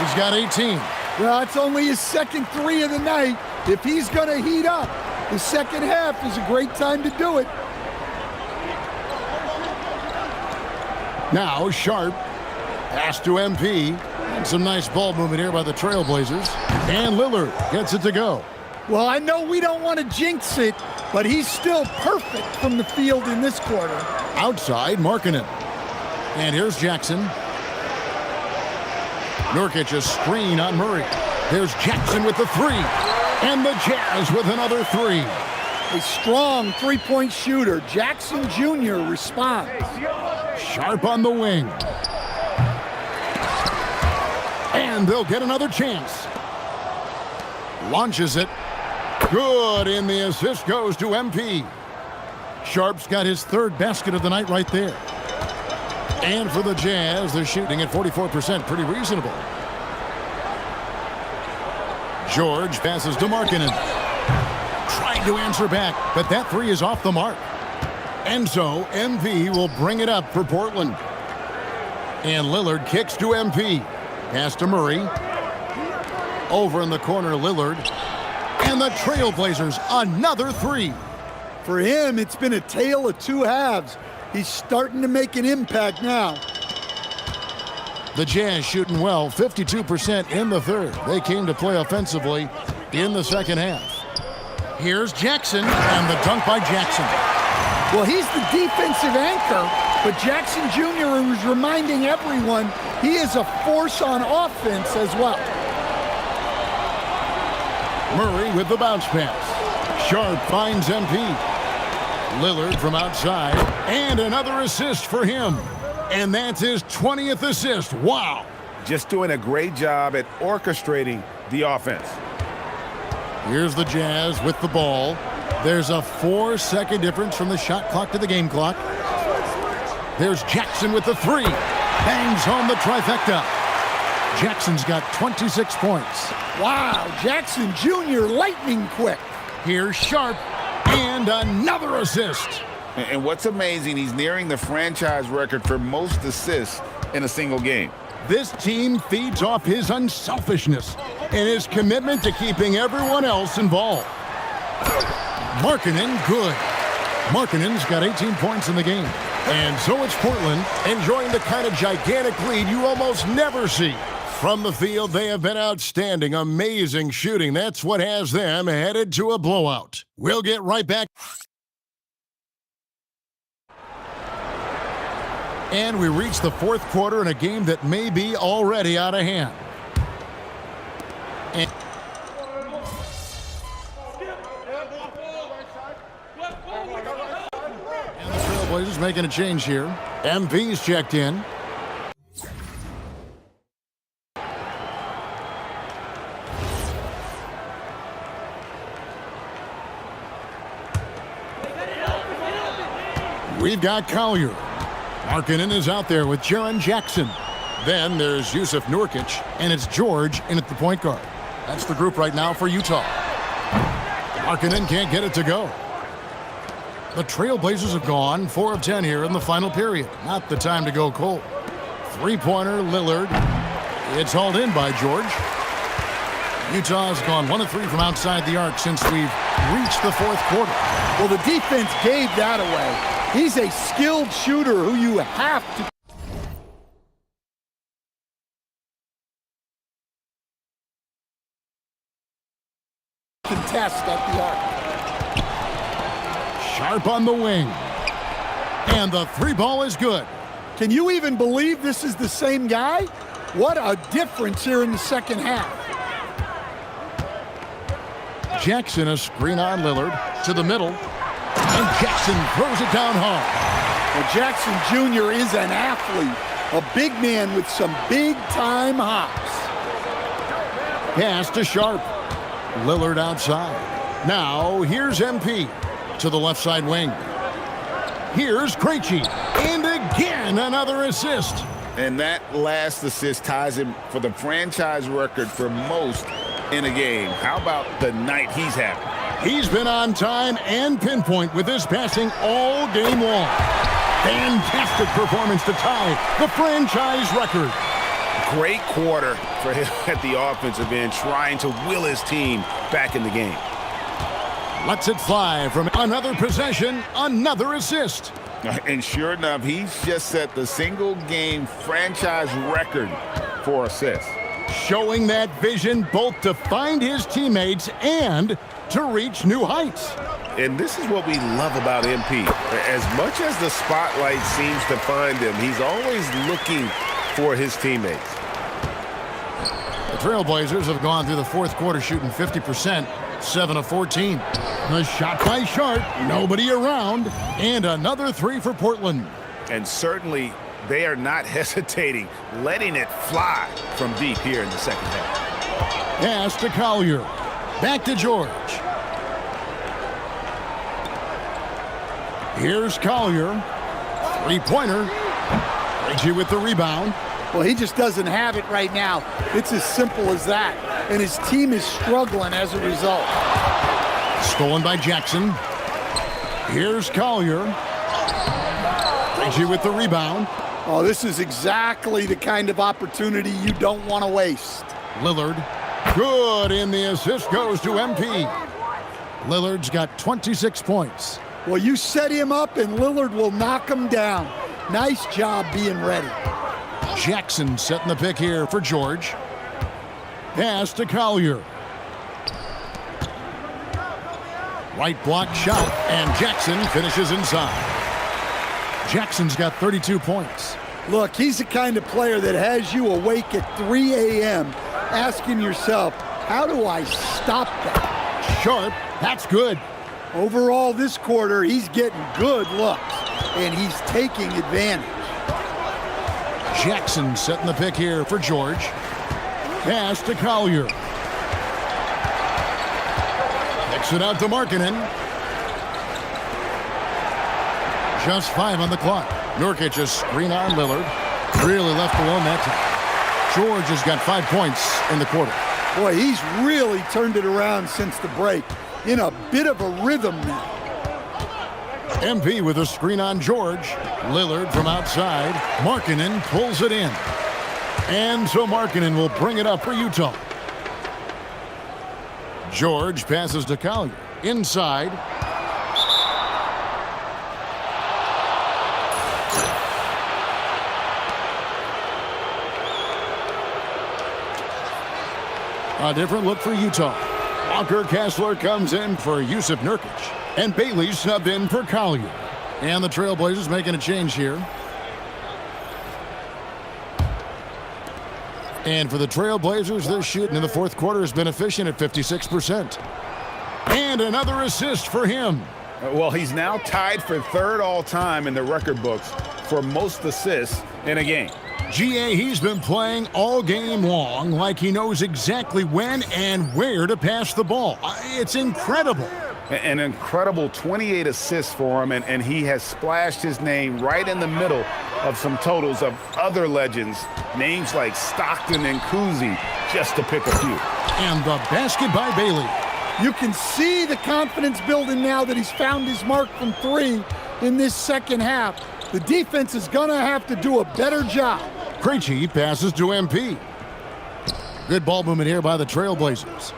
He's got 18. Well, it's only his second 3 of the night. If he's going to heat up, the second half is a great time to do it. Now Sharp. Pass to MP. And some nice ball movement here by the Trailblazers. And Lillard gets it to go. Well, I know we don't want to jinx it, but he's still perfect from the field in this quarter. Outside, Markkanen. And here's Jackson. Nurkic a screen on Murray. There's Jackson with the 3. And the Jazz with another 3. A strong three-point shooter. Jackson Jr. responds. Sharp on the wing. And they'll get another chance. Launches it. Good, and the assist goes to MP. Sharp's got his 3rd basket of the night right there. And for the Jazz, they're shooting at 44%, pretty reasonable. George passes to Markkanen. Trying to answer back, but that 3 is off the mark. And so MP will bring it up for Portland. And Lillard kicks to MP. Pass to Murray. Over in the corner, Lillard. And the Trailblazers, another 3. For him, it's been a tale of 2 halves. He's starting to make an impact now. The Jazz shooting well, 52% in the 3rd. They came to play offensively in the second half. Here's Jackson, and the dunk by Jackson. Well, he's the defensive anchor, but Jackson Jr. is reminding everyone he is a force on offense as well. Murray with the bounce pass. Sharp finds MP. Lillard from outside, and another assist for him. And that's his 20th assist. Wow. Just doing a great job at orchestrating the offense. Here's the Jazz with the ball. There's a 4-second difference from the shot clock to the game clock. There's Jackson with the 3. Bangs home the trifecta. Jackson's got 26 points. Wow, Jackson Jr. lightning quick. Here's Sharp, and another assist. And what's amazing, he's nearing the franchise record for most assists in a single game. This team feeds off his unselfishness and his commitment to keeping everyone else involved. Markkanen, good. Markkanen's got 18 points in the game. And so it's Portland enjoying the kind of gigantic lead you almost never see. From the field, they have been outstanding, amazing shooting. That's what has them headed to a blowout. We'll get right back. And we reach the fourth quarter in a game that may be already out of hand. And the Trailblazers making a change here. MP's checked in. We've got Collier. Markkanen is out there with Jaren Jackson. Then there's Yusuf Nurkic, and it's George in at the point guard. That's the group right now for Utah. Markkanen can't get it to go. The Trailblazers have gone 4 of 10 here in the final period. Not the time to go cold. Three-pointer, Lillard. It's hauled in by George. Utah's gone 1 of 3 from outside the arc since we've reached the fourth quarter. Well, the defense gave that away. He's a skilled shooter who you have to contest at the arc. Sharp on the wing. And the three ball is good. Can you even believe this is the same guy? What a difference here in the second half. Jackson, a screen on Lillard to the middle. And Jackson throws it down hard. Well, Jackson Jr. is an athlete, a big man with some big-time hops. Pass to Sharp. Lillard outside. Now, here's MP to the left side wing. Here's Krejci. And again, another assist. And that last assist ties him for the franchise record for most in a game. How about the night he's having? He's been on time and pinpoint with his passing all game long. Fantastic performance to tie the franchise record. Great quarter for him at the offensive end, trying to will his team back in the game. Lets it fly from another possession, another assist. And sure enough, he's just set the single-game franchise record for assists. Showing that vision both to find his teammates and to reach new heights. And this is what we love about MP. As much as the spotlight seems to find him, he's always looking for his teammates. The Trailblazers have gone through the fourth quarter shooting 50%, 7 of 14. The shot by Sharp, nobody around, and another three for Portland. And certainly they are not hesitating, letting it fly from deep here in the second half. Pass to Collier. Back to George. Here's Collier. Three-pointer. Krejci with the rebound. Well, he just doesn't have it right now. It's as simple as that. And his team is struggling as a result. Stolen by Jackson. Here's Collier. Krejci with the rebound. Oh, this is exactly the kind of opportunity you don't want to waste. Lillard. Good, and the assist goes to MP. Lillard's got 26 points. Well, you set him up, and Lillard will knock him down. Nice job being ready. Jackson setting the pick here for George. Pass to Collier. Right block shot, and Jackson finishes inside. Jackson's got 32 points. Look, he's the kind of player that has you awake at 3 a.m. asking yourself, how do I stop that? Sharp, that's good. Overall this quarter, he's getting good looks, and he's taking advantage. Jackson setting the pick here for George. Pass to Collier. Kicks it out to Markkanen. Just 5 on the clock. Nurkic a screen on Lillard. Really left alone that time. George has got 5 points in the quarter. Boy, he's really turned it around since the break. In a bit of a rhythm now. MP with a screen on George. Lillard from outside. Markkanen pulls it in. And so Markkanen will bring it up for Utah. George passes to Collier. Inside. A different look for Utah. Walker Kessler comes in for Yusuf Nurkic. And Bailey subbed in for Collier. And the Trailblazers making a change here. And for the Trailblazers, their shooting in the fourth quarter has been efficient at 56%. And another assist for him. Well, he's now tied for third all-time in the record books for most assists in a game. GA, he's been playing all game long like he knows exactly when and where to pass the ball. It's incredible. An incredible 28 assists for him, and he has splashed his name right in the middle of some totals of other legends, names like Stockton and Cousy, just to pick a few. And the basket by Bailey. You can see the confidence building now that he's found his mark from three in this second half. The defense is going to have to do a better job. Krejci passes to MP. Good ball movement here by the Trailblazers.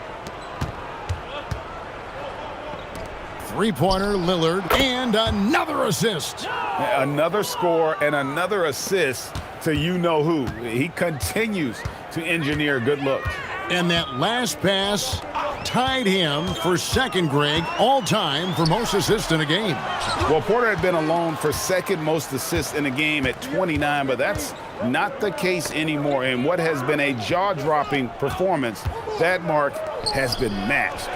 Three-pointer, Lillard, and another assist. Another score and another assist to you-know-who. He continues to engineer good looks. And that last pass tied him for second, Greg, all-time for most assists in a game. Well, Porter had been alone for second most assists in a game at 29, but that's not the case anymore. In what has been a jaw-dropping performance, that mark has been matched.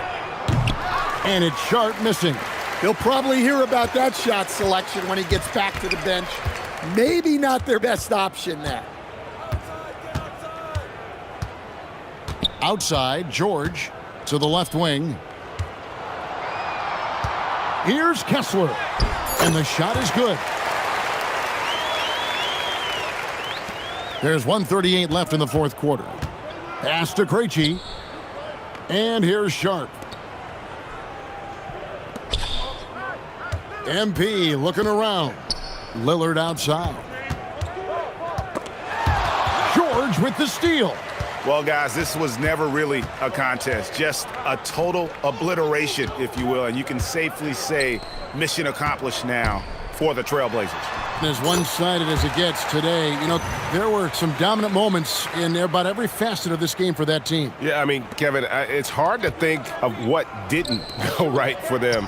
And it's Sharp missing. He'll probably hear about that shot selection when he gets back to the bench. Maybe not their best option there. Outside, George to the left wing. Here's Kessler. And the shot is good. There's 1:38 left in the fourth quarter. Pass to Krejci. And here's Sharp. MP looking around. Lillard outside. George with the steal. Well, guys, this was never really a contest, just a total obliteration, if you will. And you can safely say mission accomplished now for the Trailblazers. As one-sided as it gets today, you know, there were some dominant moments in about every facet of this game for that team. Yeah, I mean, Kevin, it's hard to think of what didn't go right for them.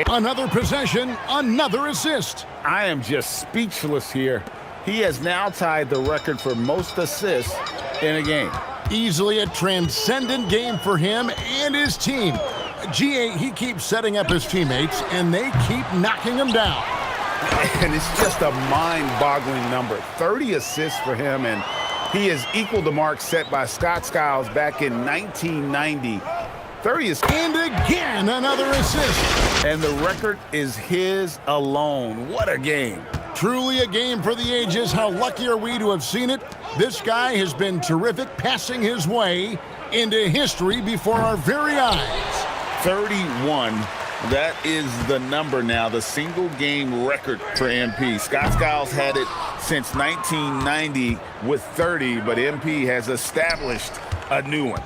Another possession, another assist. I am just speechless here. He has now tied the record for most assists in a game. Easily a transcendent game for him and his team. GA, he keeps setting up his teammates, and they keep knocking him down. And it's just a mind-boggling number. 30 assists for him, and he has equaled the mark set by Scott Skiles back in 1990. 30 is... And again, another assist. And the record is his alone. What a game. Truly a game for the ages. How lucky are we to have seen it? This guy has been terrific, passing his way into history before our very eyes. 31. That is the number now, the single game record for MP. Scott Skiles had it since 1990 with 30, but MP has established a new one.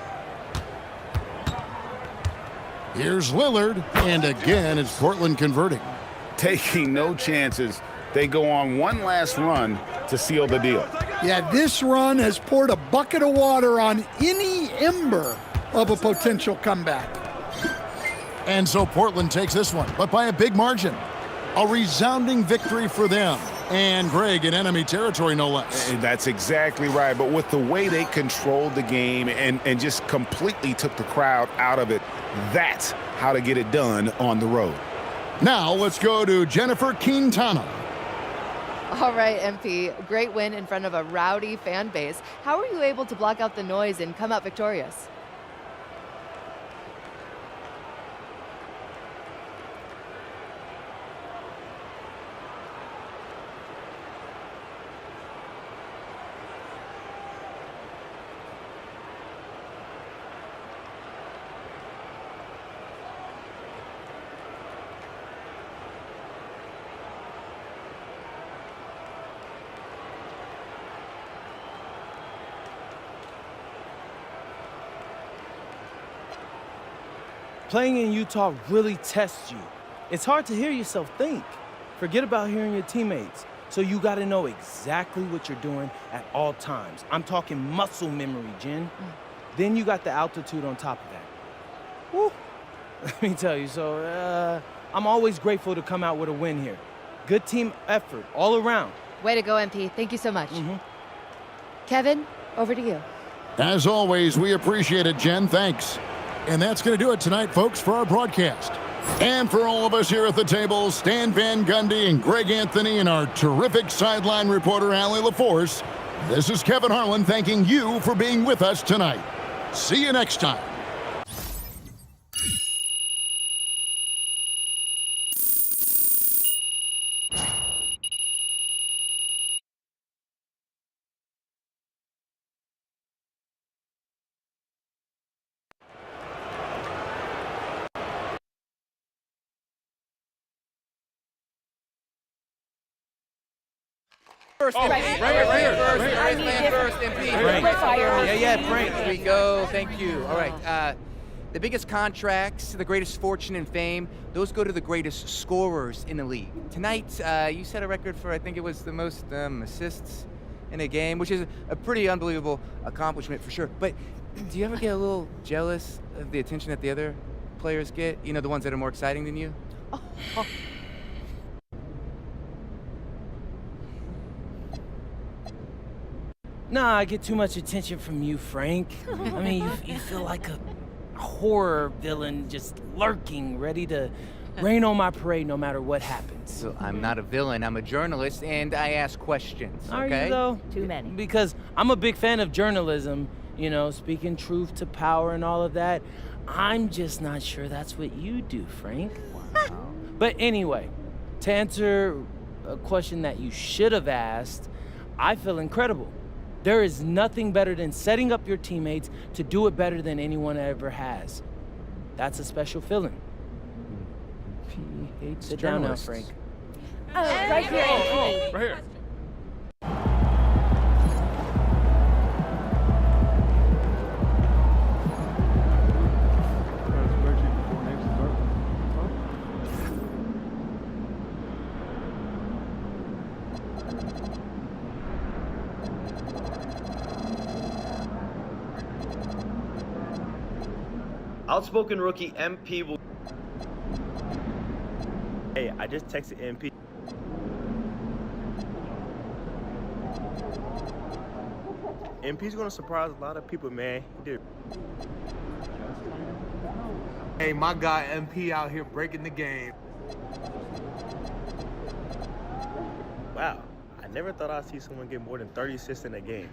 Here's Lillard, and again it's Portland converting. Taking no chances. They go on one last run to seal the deal. Yeah, this run has poured a bucket of water on any ember of a potential comeback. And so Portland takes this one, but by a big margin. A resounding victory for them. And Greg in enemy territory, no less. And that's exactly right. But with the way they controlled the game and just completely took the crowd out of it, that's how to get it done on the road. Now let's go to Jennifer Quintana. All right, MP, great win in front of a rowdy fan base. How were you able to block out the noise and come out victorious? Playing in Utah really tests you. It's hard to hear yourself think. Forget about hearing your teammates. So you gotta know exactly what you're doing at all times. I'm talking muscle memory, Jen. Then you got the altitude on top of that. Woo! Let me tell you, so I'm always grateful to come out with a win here. Good team effort all around. Way to go, MP. Thank you so much. Kevin, over to you. As always, we appreciate it, Jen. Thanks. And that's going to do it tonight, folks, for our broadcast. And for all of us here at the table, Stan Van Gundy and Greg Anthony and our terrific sideline reporter, Allie LaForce, this is Kevin Harlan thanking you for being with us tonight. See you next time. First, right here. First, MP. Yeah, Frank. Here we go. Thank you. All right. The biggest contracts, the greatest fortune and fame, those go to the greatest scorers in the league. Tonight, you set a record for, I think it was the most assists in a game, which is a pretty unbelievable accomplishment for sure. But do you ever get a little jealous of the attention that the other players get? You know, the ones that are more exciting than you? Nah, I get too much attention from you, Frank. I mean, you feel like a horror villain just lurking, ready to rain on my parade no matter what happens. So I'm not a villain, I'm a journalist, and I ask questions, okay? Are you, though? Too many. Because I'm a big fan of journalism, you know, speaking truth to power and all of that. I'm just not sure that's what you do, Frank. Wow. But anyway, to answer a question that you should have asked, I feel incredible. There is nothing better than setting up your teammates to do it better than anyone ever has. That's a special feeling. Sit down now, Frank. Right here. Right here. Outspoken rookie MP will. Hey, I just texted MP. MP's gonna surprise a lot of people, man. He did. Hey, my guy MP out here breaking the game. Wow, I never thought I'd see someone get more than 30 assists in a game.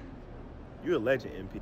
You're a legend, MP.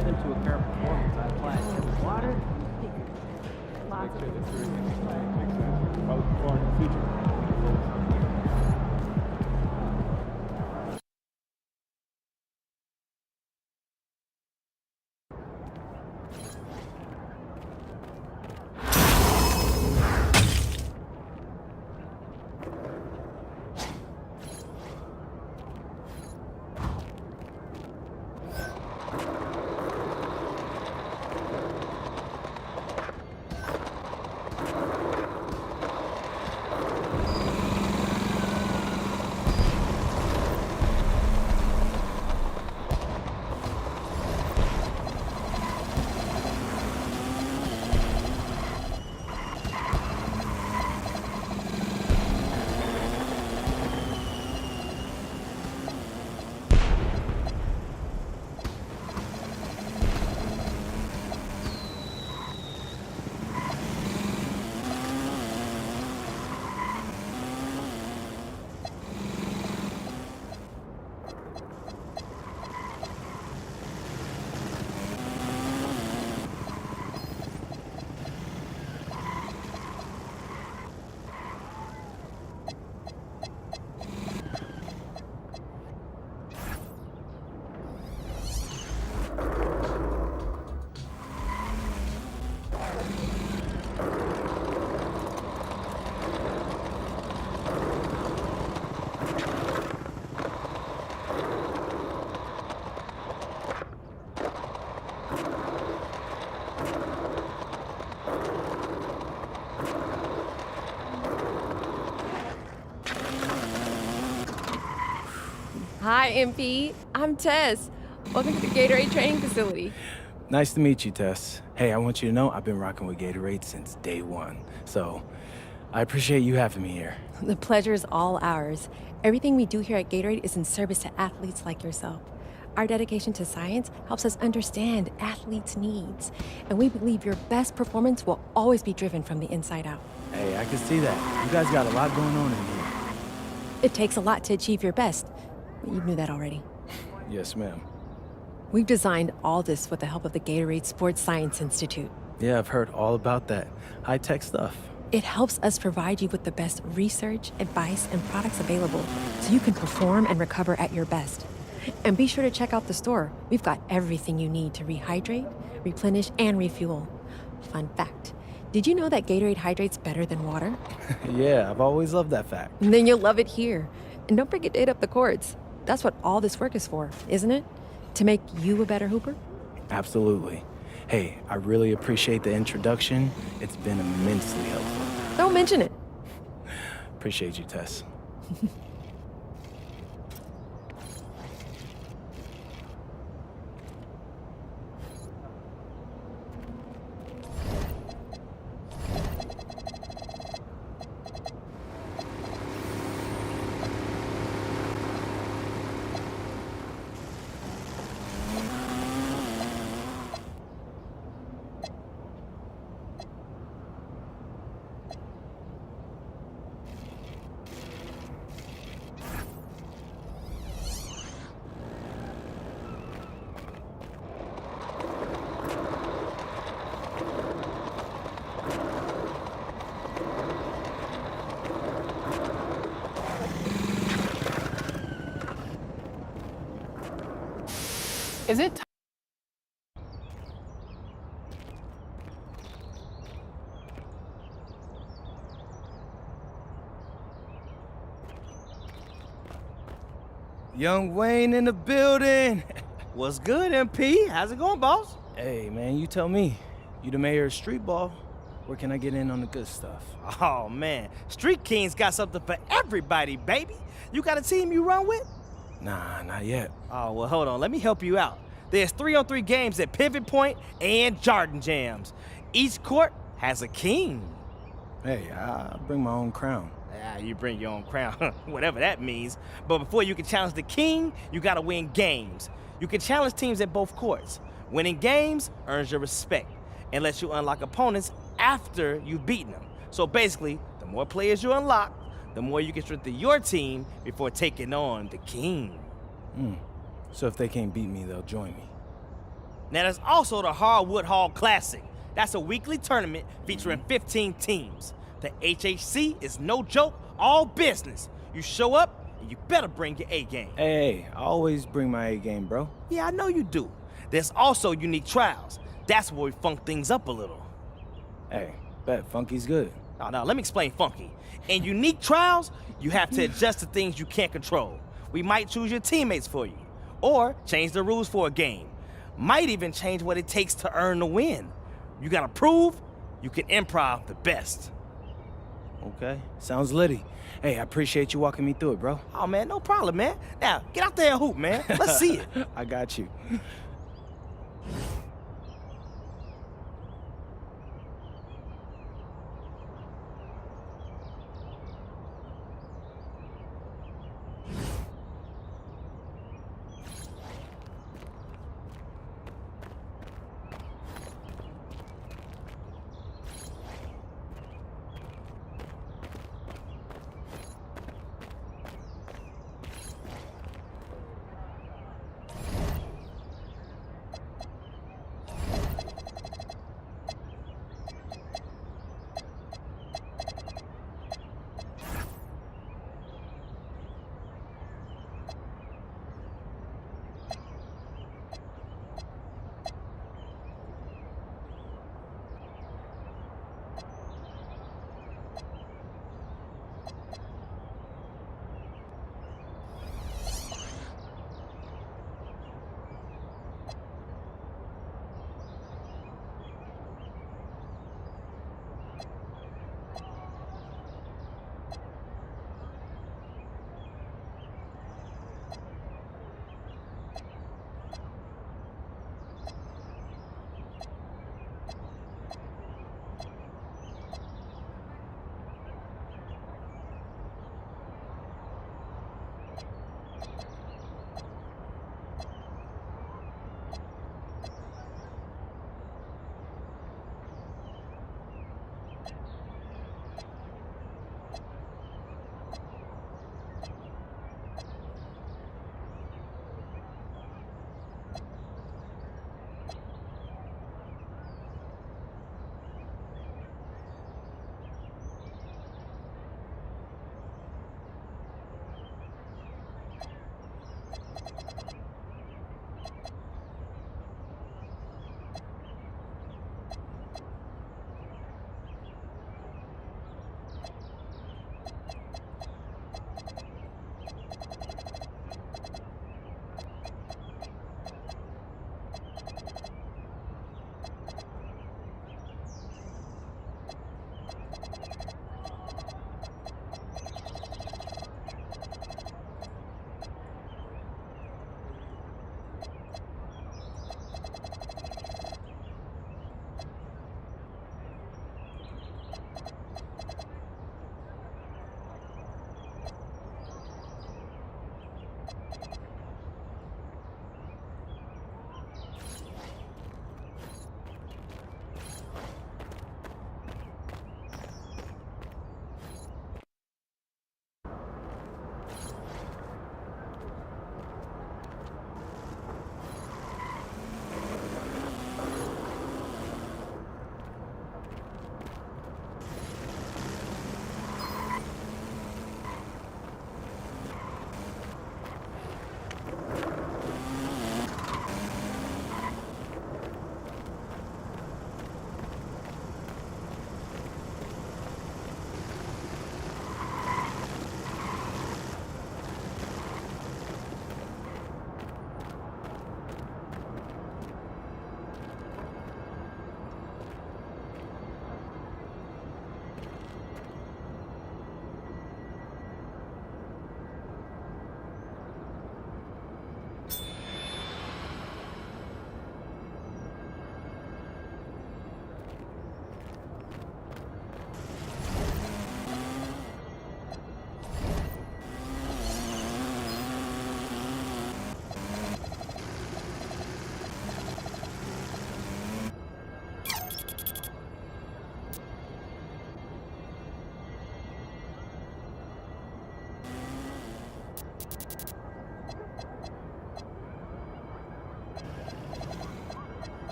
compare them to a current performance. I applied water, lots of Hi, MP. I'm Tess. Welcome to the Gatorade training facility. Nice to meet you, Tess. Hey, I want you to know I've been rocking with Gatorade since day one. So, I appreciate you having me here. The pleasure is all ours. Everything we do here at Gatorade is in service to athletes like yourself. Our dedication to science helps us understand athletes' needs, and we believe your best performance will always be driven from the inside out. Hey, I can see that. You guys got a lot going on in here. It takes a lot to achieve your best. You knew that already. Yes, ma'am. We've designed all this with the help of the Gatorade Sports Science Institute. Yeah, I've heard all about that. High-tech stuff. It helps us provide you with the best research, advice, and products available so you can perform and recover at your best. And be sure to check out the store. We've got everything you need to rehydrate, replenish, and refuel. Fun fact, did you know that Gatorade hydrates better than water? Yeah, I've always loved that fact. And then you'll love it here. And don't forget to hit up the courts. That's what all this work is for, isn't it? To make you a better hooper? Absolutely. Hey, I really appreciate the introduction. It's been immensely helpful. Don't mention it. Appreciate you, Tess. Is it Young Wayne in the building. What's good, MP? How's it going, boss? Hey, man, you tell me. You the mayor of Street Ball. Where can I get in on the good stuff? Oh, man. Street Kings got something for everybody, baby. You got a team you run with? Nah, not yet. Oh, well, hold on. Let me help you out. There's 3-on-3 games at Pivot Point and Jordan Jams. Each court has a king. Hey, I bring my own crown. Ah, you bring your own crown, whatever that means. But before you can challenge the king, you gotta win games. You can challenge teams at both courts. Winning games earns your respect and lets you unlock opponents after you've beaten them. So basically, the more players you unlock, the more you can strengthen your team before taking on the king. So if they can't beat me, they'll join me. Now, there's also the Hardwood Hall Classic. That's a weekly tournament featuring 15 teams. The HHC is no joke, all business. You show up, and you better bring your A game. Hey, I always bring my A game, bro. Yeah, I know you do. There's also unique trials. That's where we funk things up a little. Hey, bet Funky's good. Now, let me explain Funky. In unique trials, you have to adjust to things you can't control. We might choose your teammates for you, or change the rules for a game. Might even change what it takes to earn the win. You gotta prove you can improv the best. Okay, sounds litty. Hey, I appreciate you walking me through it, bro. Oh, man, no problem, man. Now, get out there and hoop, man. Let's see it. I got you.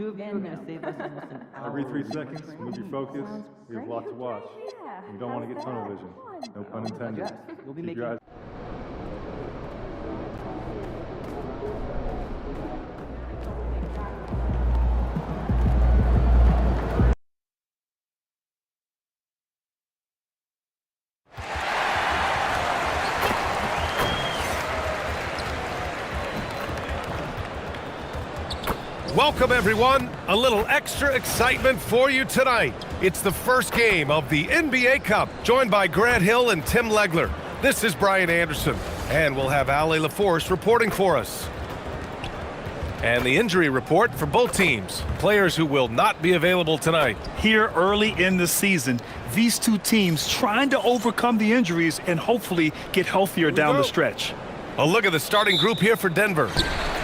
two of you are going to save us almost an hour. Every 3 seconds, move your focus. We have a lot to watch. You don't want to get tunnel vision. No pun intended. We'll be Keep making your eyes. Welcome, everyone. A little extra excitement for you tonight. It's the first game of the NBA Cup, joined by Grant Hill and Tim Legler. This is Brian Anderson, and we'll have Ali LaForce reporting for us. And the injury report for both teams, players who will not be available tonight. Here early in the season, these two teams trying to overcome the injuries and hopefully get healthier down the stretch. A look at the starting group here for Denver.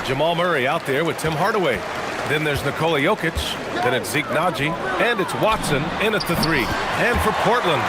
Jamal Murray out there with Tim Hardaway. Then there's Nikola Jokic. Then it's Zeke Naji. And it's Watson in at the 3. And for Portland,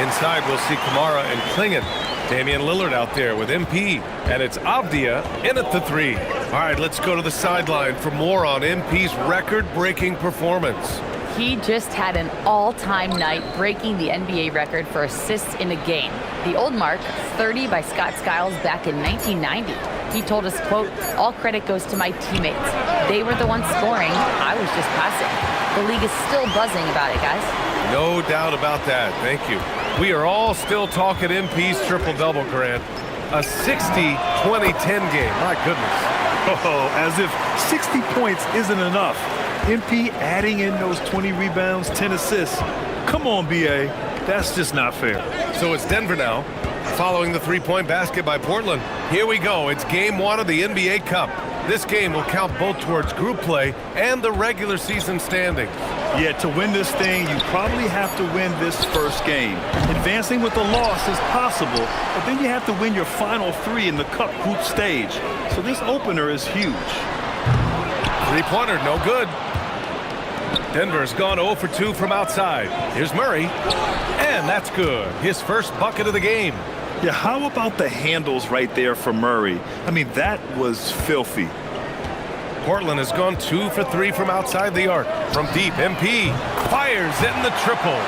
inside we'll see Kamara and Klingon. Damian Lillard out there with MP. And it's Avdia in at the 3. All right, let's go to the sideline for more on MP's record-breaking performance. He just had an all-time night, breaking the NBA record for assists in a game. The old mark, 30 by Scott Skiles back in 1990. He told us, quote, "All credit goes to my teammates. They were the ones scoring. I was just passing." The league is still buzzing about it, guys. No doubt about that. Thank you. We are all still talking MP's triple-double, Grant. A 60-20-10 game. My goodness. Oh, as if 60 points isn't enough. MP adding in those 20 rebounds, 10 assists. Come on, BA. That's just not fair. So it's Denver now, following the three-point basket by Portland. Here we go. It's game 1 of the NBA Cup. This game will count both towards group play and the regular season standings. Yeah, to win this thing, you probably have to win this first game. Advancing with a loss is possible, but then you have to win your final 3 in the Cup group stage. So this opener is huge. Three-pointer, no good. Denver's gone 0 for 2 from outside. Here's Murray, and that's good. His first bucket of the game. Yeah, how about the handles right there for Murray? I mean, that was filthy. Portland has gone 2 for 3 from outside the arc. From deep, MP fires in the triple.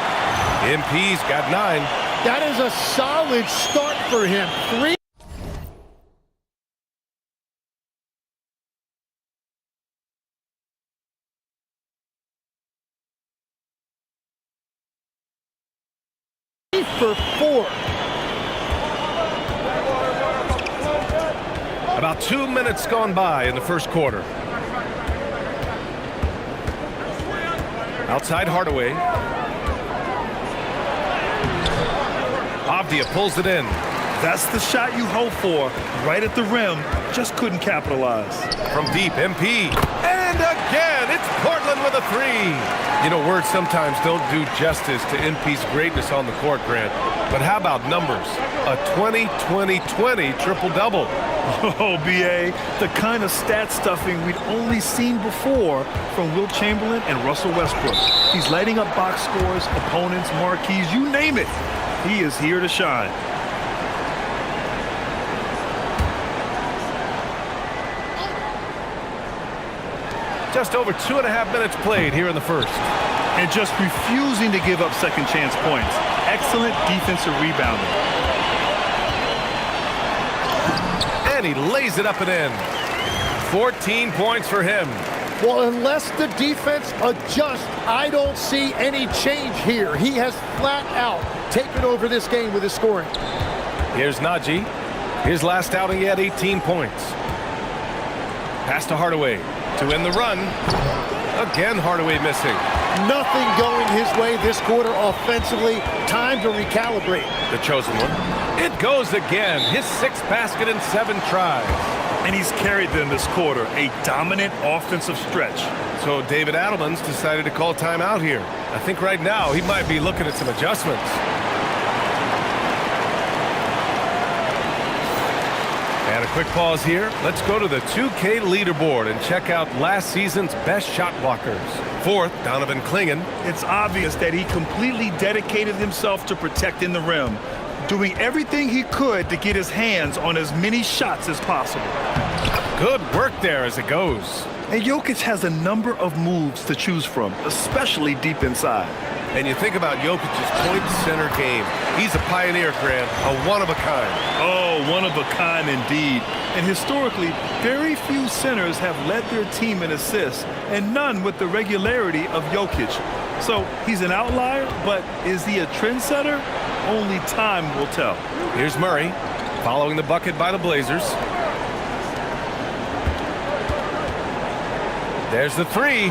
MP's got 9. That is a solid start for him. 3. For 4. About 2 minutes gone by in the first quarter. Outside Hardaway. Avdia pulls it in. That's the shot you hope for. Right at the rim. Just couldn't capitalize. From deep, MP. And again, it's Portland with a 3. You know, words sometimes don't do justice to MP's greatness on the court, Grant. But how about numbers? A 20-20-20 triple-double. Oh, BA, the kind of stat stuffing we'd only seen before from Wilt Chamberlain and Russell Westbrook. He's lighting up box scores, opponents, marquees, you name it. He is here to shine. Just over 2.5 minutes played here in the first. And just refusing to give up second chance points. Excellent defensive rebounding. And he lays it up and in. 14 points for him. Well, unless the defense adjusts, I don't see any change here. He has flat out taken over this game with his scoring. Here's Naji. His last outing, he had 18 points. Pass to Hardaway to end the run. Again, Hardaway missing. Nothing going his way this quarter offensively. Time to recalibrate. The chosen one. It goes again. His 6th basket in 7 tries. And he's carried them this quarter. A dominant offensive stretch. So David Adelman's decided to call timeout here. I think right now he might be looking at some adjustments. And a quick pause here. Let's go to the 2K leaderboard and check out last season's best shot blockers. 4th, Donovan Klingon. It's obvious that he completely dedicated himself to protecting the rim, doing everything he could to get his hands on as many shots as possible. Good work there as it goes. And Jokic has a number of moves to choose from, especially deep inside. And you think about Jokic's point center game. He's a pioneer, Grant, a one-of-a-kind. Oh, one of a kind indeed. And historically, very few centers have led their team in assists, and none with the regularity of Jokic. So he's an outlier, but is he a trendsetter? Only time will tell. Here's Murray, following the bucket by the Blazers. There's the three.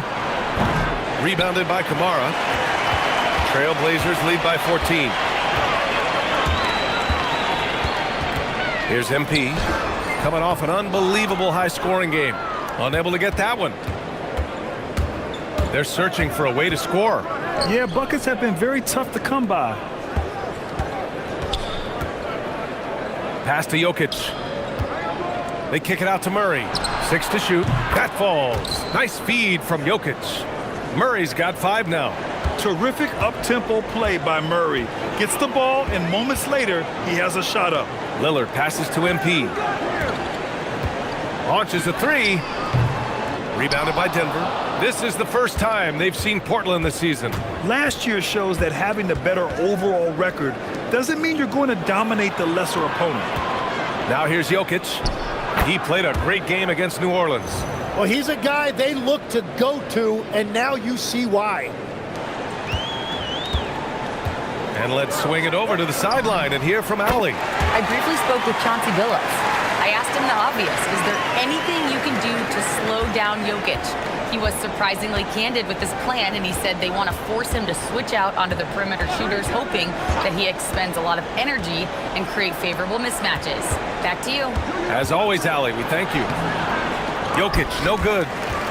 Rebounded by Kamara. Trail Blazers lead by 14. Here's MP, coming off an unbelievable high-scoring game. Unable to get that one. They're searching for a way to score. Yeah, buckets have been very tough to come by. Pass to Jokic. They kick it out to Murray. 6 to shoot. That falls. Nice feed from Jokic. Murray's got 5 now. Terrific up-tempo play by Murray. Gets the ball, and moments later, he has a shot up. Lillard passes to MP. Launches a 3. Rebounded by Denver. This is the first time they've seen Portland this season. Last year shows that having the better overall record doesn't mean you're going to dominate the lesser opponent. Now here's Jokic. He played a great game against New Orleans. Well, he's a guy they look to go to, and now you see why. And let's swing it over to the sideline and hear from Allie. I briefly spoke with Chauncey Billups. I asked him the obvious. Is there anything you can do to slow down Jokic? He was surprisingly candid with his plan, and he said they want to force him to switch out onto the perimeter shooters, hoping that he expends a lot of energy and create favorable mismatches. Back to you. As always, Allie, we thank you. Jokic, no good.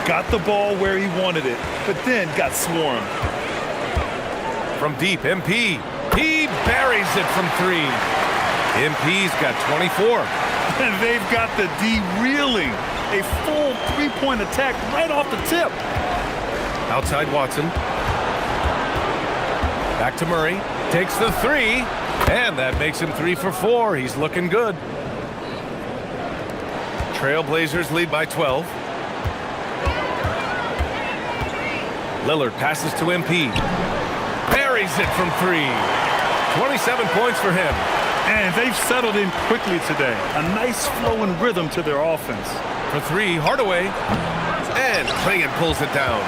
Got the ball where he wanted it, but then got swarmed. From deep, MP. He buries it from 3. MP's got 24. And they've got the D reeling. A full three-point attack right off the tip. Outside Watson. Back to Murray. Takes the 3. And that makes him 3 for 4. He's looking good. Trail Blazers lead by 12. Lillard passes to MP. Buries it from 3. 27 points for him. And they've settled in quickly today. A nice flow and rhythm to their offense. For 3, Hardaway. And Clingan pulls it down.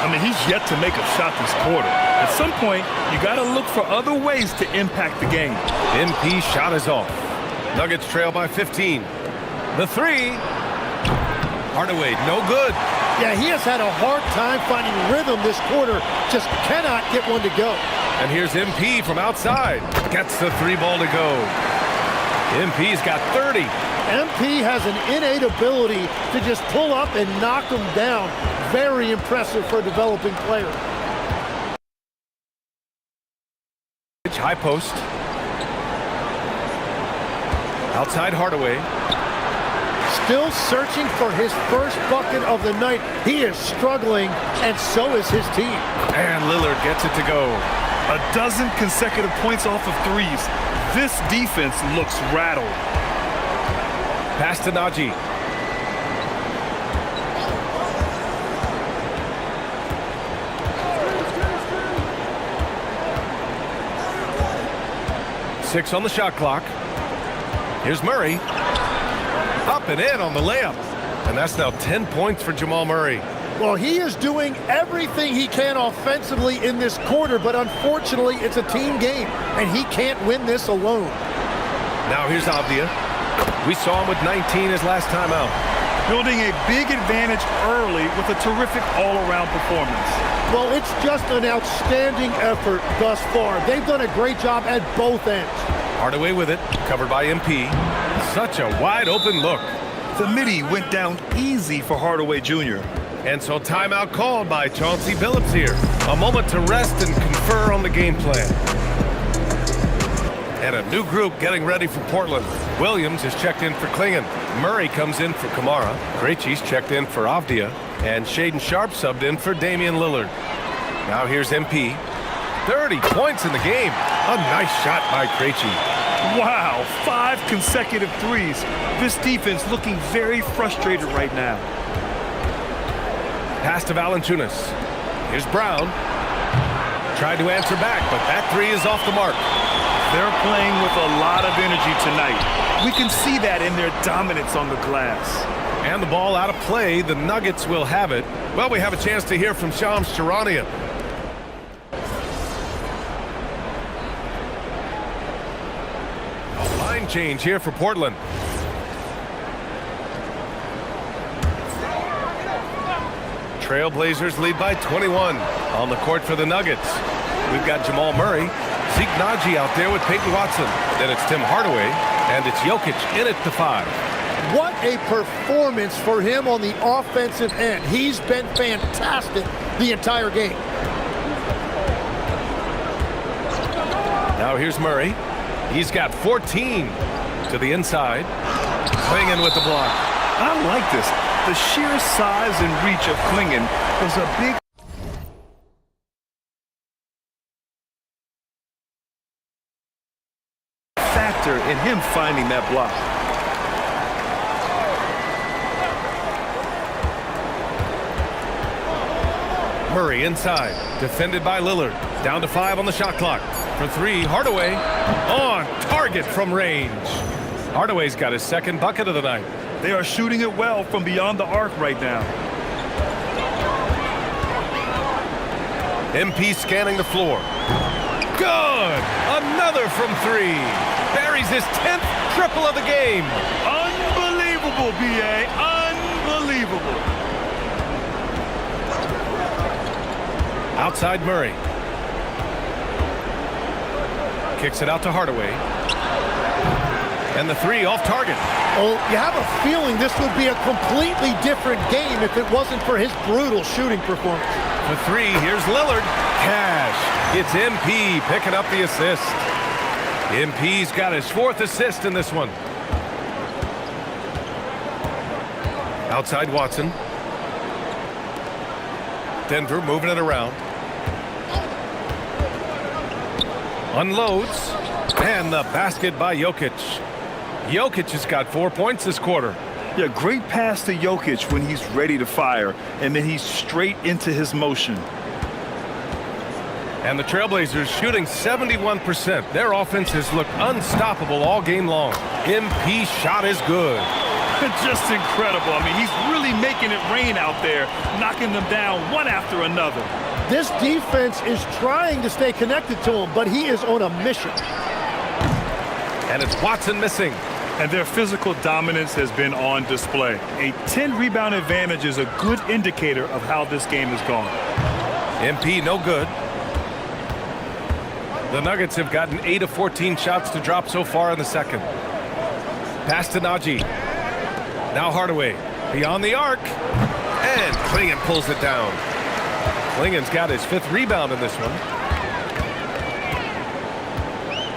I mean, he's yet to make a shot this quarter. At some point, you got to look for other ways to impact the game. MP shot is off. Nuggets trail by 15. The 3. Hardaway, no good. Yeah, he has had a hard time finding rhythm this quarter. Just cannot get one to go. And here's MP from outside. Gets the 3 ball to go. MP's got 30. MP has an innate ability to just pull up and knock them down. Very impressive for a developing player. High post. Outside Hardaway. Still searching for his first bucket of the night. He is struggling, and so is his team. And Lillard gets it to go. A dozen consecutive points off of 3s. This defense looks rattled. Pass to Najee. Six on the shot clock. Here's Murray. Up and in on the layup. And that's now 10 points for Jamal Murray. Well, he is doing everything he can offensively in this quarter, but unfortunately, it's a team game, and he can't win this alone. Now here's Avdia. We saw him with 19 his last time out. Building a big advantage early with a terrific all-around performance. Well, it's just an outstanding effort thus far. They've done a great job at both ends. Hardaway with it, covered by MP. Such a wide-open look. The midi went down easy for Hardaway Jr. And so timeout called by Chauncey Billups here. A moment to rest and confer on the game plan. And a new group getting ready for Portland. Williams is checked in for Clingan. Murray comes in for Kamara. Krejci's checked in for Avdia. And Shaden Sharp subbed in for Damian Lillard. Now here's MP. 30 points in the game. A nice shot by Krejci. Wow, 5 consecutive 3s. This defense looking very frustrated right now. Pass to Valanciunas. Here's Brown. Tried to answer back, but that three is off the mark. They're playing with a lot of energy tonight. We can see that in their dominance on the glass. And the ball out of play. The Nuggets will have it. Well, we have a chance to hear from Shams Charania. A line change here for Portland. Trailblazers lead by 21 on the court for the Nuggets. We've got Jamal Murray, Zeke Naji out there with Peyton Watson. Then it's Tim Hardaway, and it's Jokic in at the 5. What a performance for him on the offensive end. He's been fantastic the entire game. Now here's Murray. He's got 14 to the inside. Clingan with the block. I like this. The sheer size and reach of Clingan was a big factor in him finding that block. Murray inside, defended by Lillard. Down to 5 on the shot clock. For 3, Hardaway on target from range. Hardaway's got his second bucket of the night. They are shooting it well from beyond the arc right now. MP scanning the floor. Good! Another from 3. Buries his 10th triple of the game. Unbelievable, B.A. Unbelievable. Outside Murray. Kicks it out to Hardaway. And the 3 off target. Oh, you have a feeling this would be a completely different game if it wasn't for his brutal shooting performance. For 3, here's Lillard. Cash. It's MP picking up the assist. MP's got his 4th assist in this one. Outside Watson. Denver moving it around. Unloads. And the basket by Jokic. Jokic has got 4 points this quarter. Yeah, great pass to Jokic when he's ready to fire, and then he's straight into his motion. And the Trailblazers shooting 71%. Their offense has looked unstoppable all game long. MP shot is good. Just incredible. I mean, he's really making it rain out there, knocking them down one after another. This defense is trying to stay connected to him, but he is on a mission. And it's Watson missing. And their physical dominance has been on display. A 10-rebound advantage is a good indicator of how this game has gone. MP no good. The Nuggets have gotten 8 of 14 shots to drop so far in the second. Pass to Naji. Now Hardaway beyond the arc. And Clingan pulls it down. Clingan's got his 5th rebound in this one.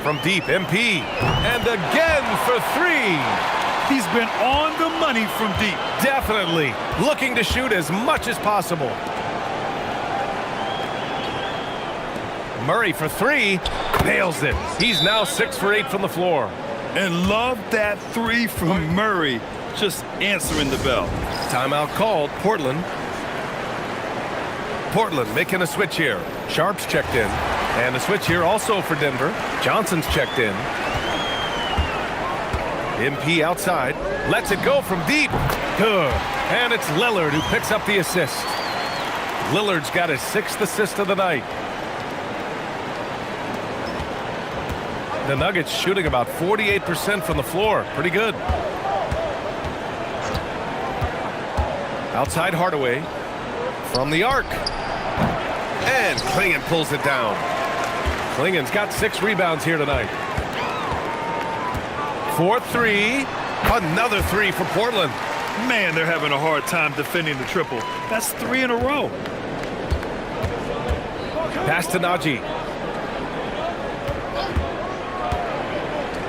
From deep, MP. And again for 3. He's been on the money from deep. Definitely. Looking to shoot as much as possible. Murray for 3. Nails it. He's now 6 for 8 from the floor. And love that 3 from Murray. Just answering the bell. Timeout called. Portland. Portland making a switch here. Sharp's checked in. And a switch here also for Denver. Johnson's checked in. MP outside. Lets it go from deep. Good. And it's Lillard who picks up the assist. Lillard's got his 6th assist of the night. The Nuggets shooting about 48% from the floor. Pretty good. Outside Hardaway. From the arc. And Clingan pulls it down. Clingan's got 6 rebounds here tonight. 4-3. Another 3 for Portland. Man, they're having a hard time defending the triple. That's 3 in a row. Pass to Naji.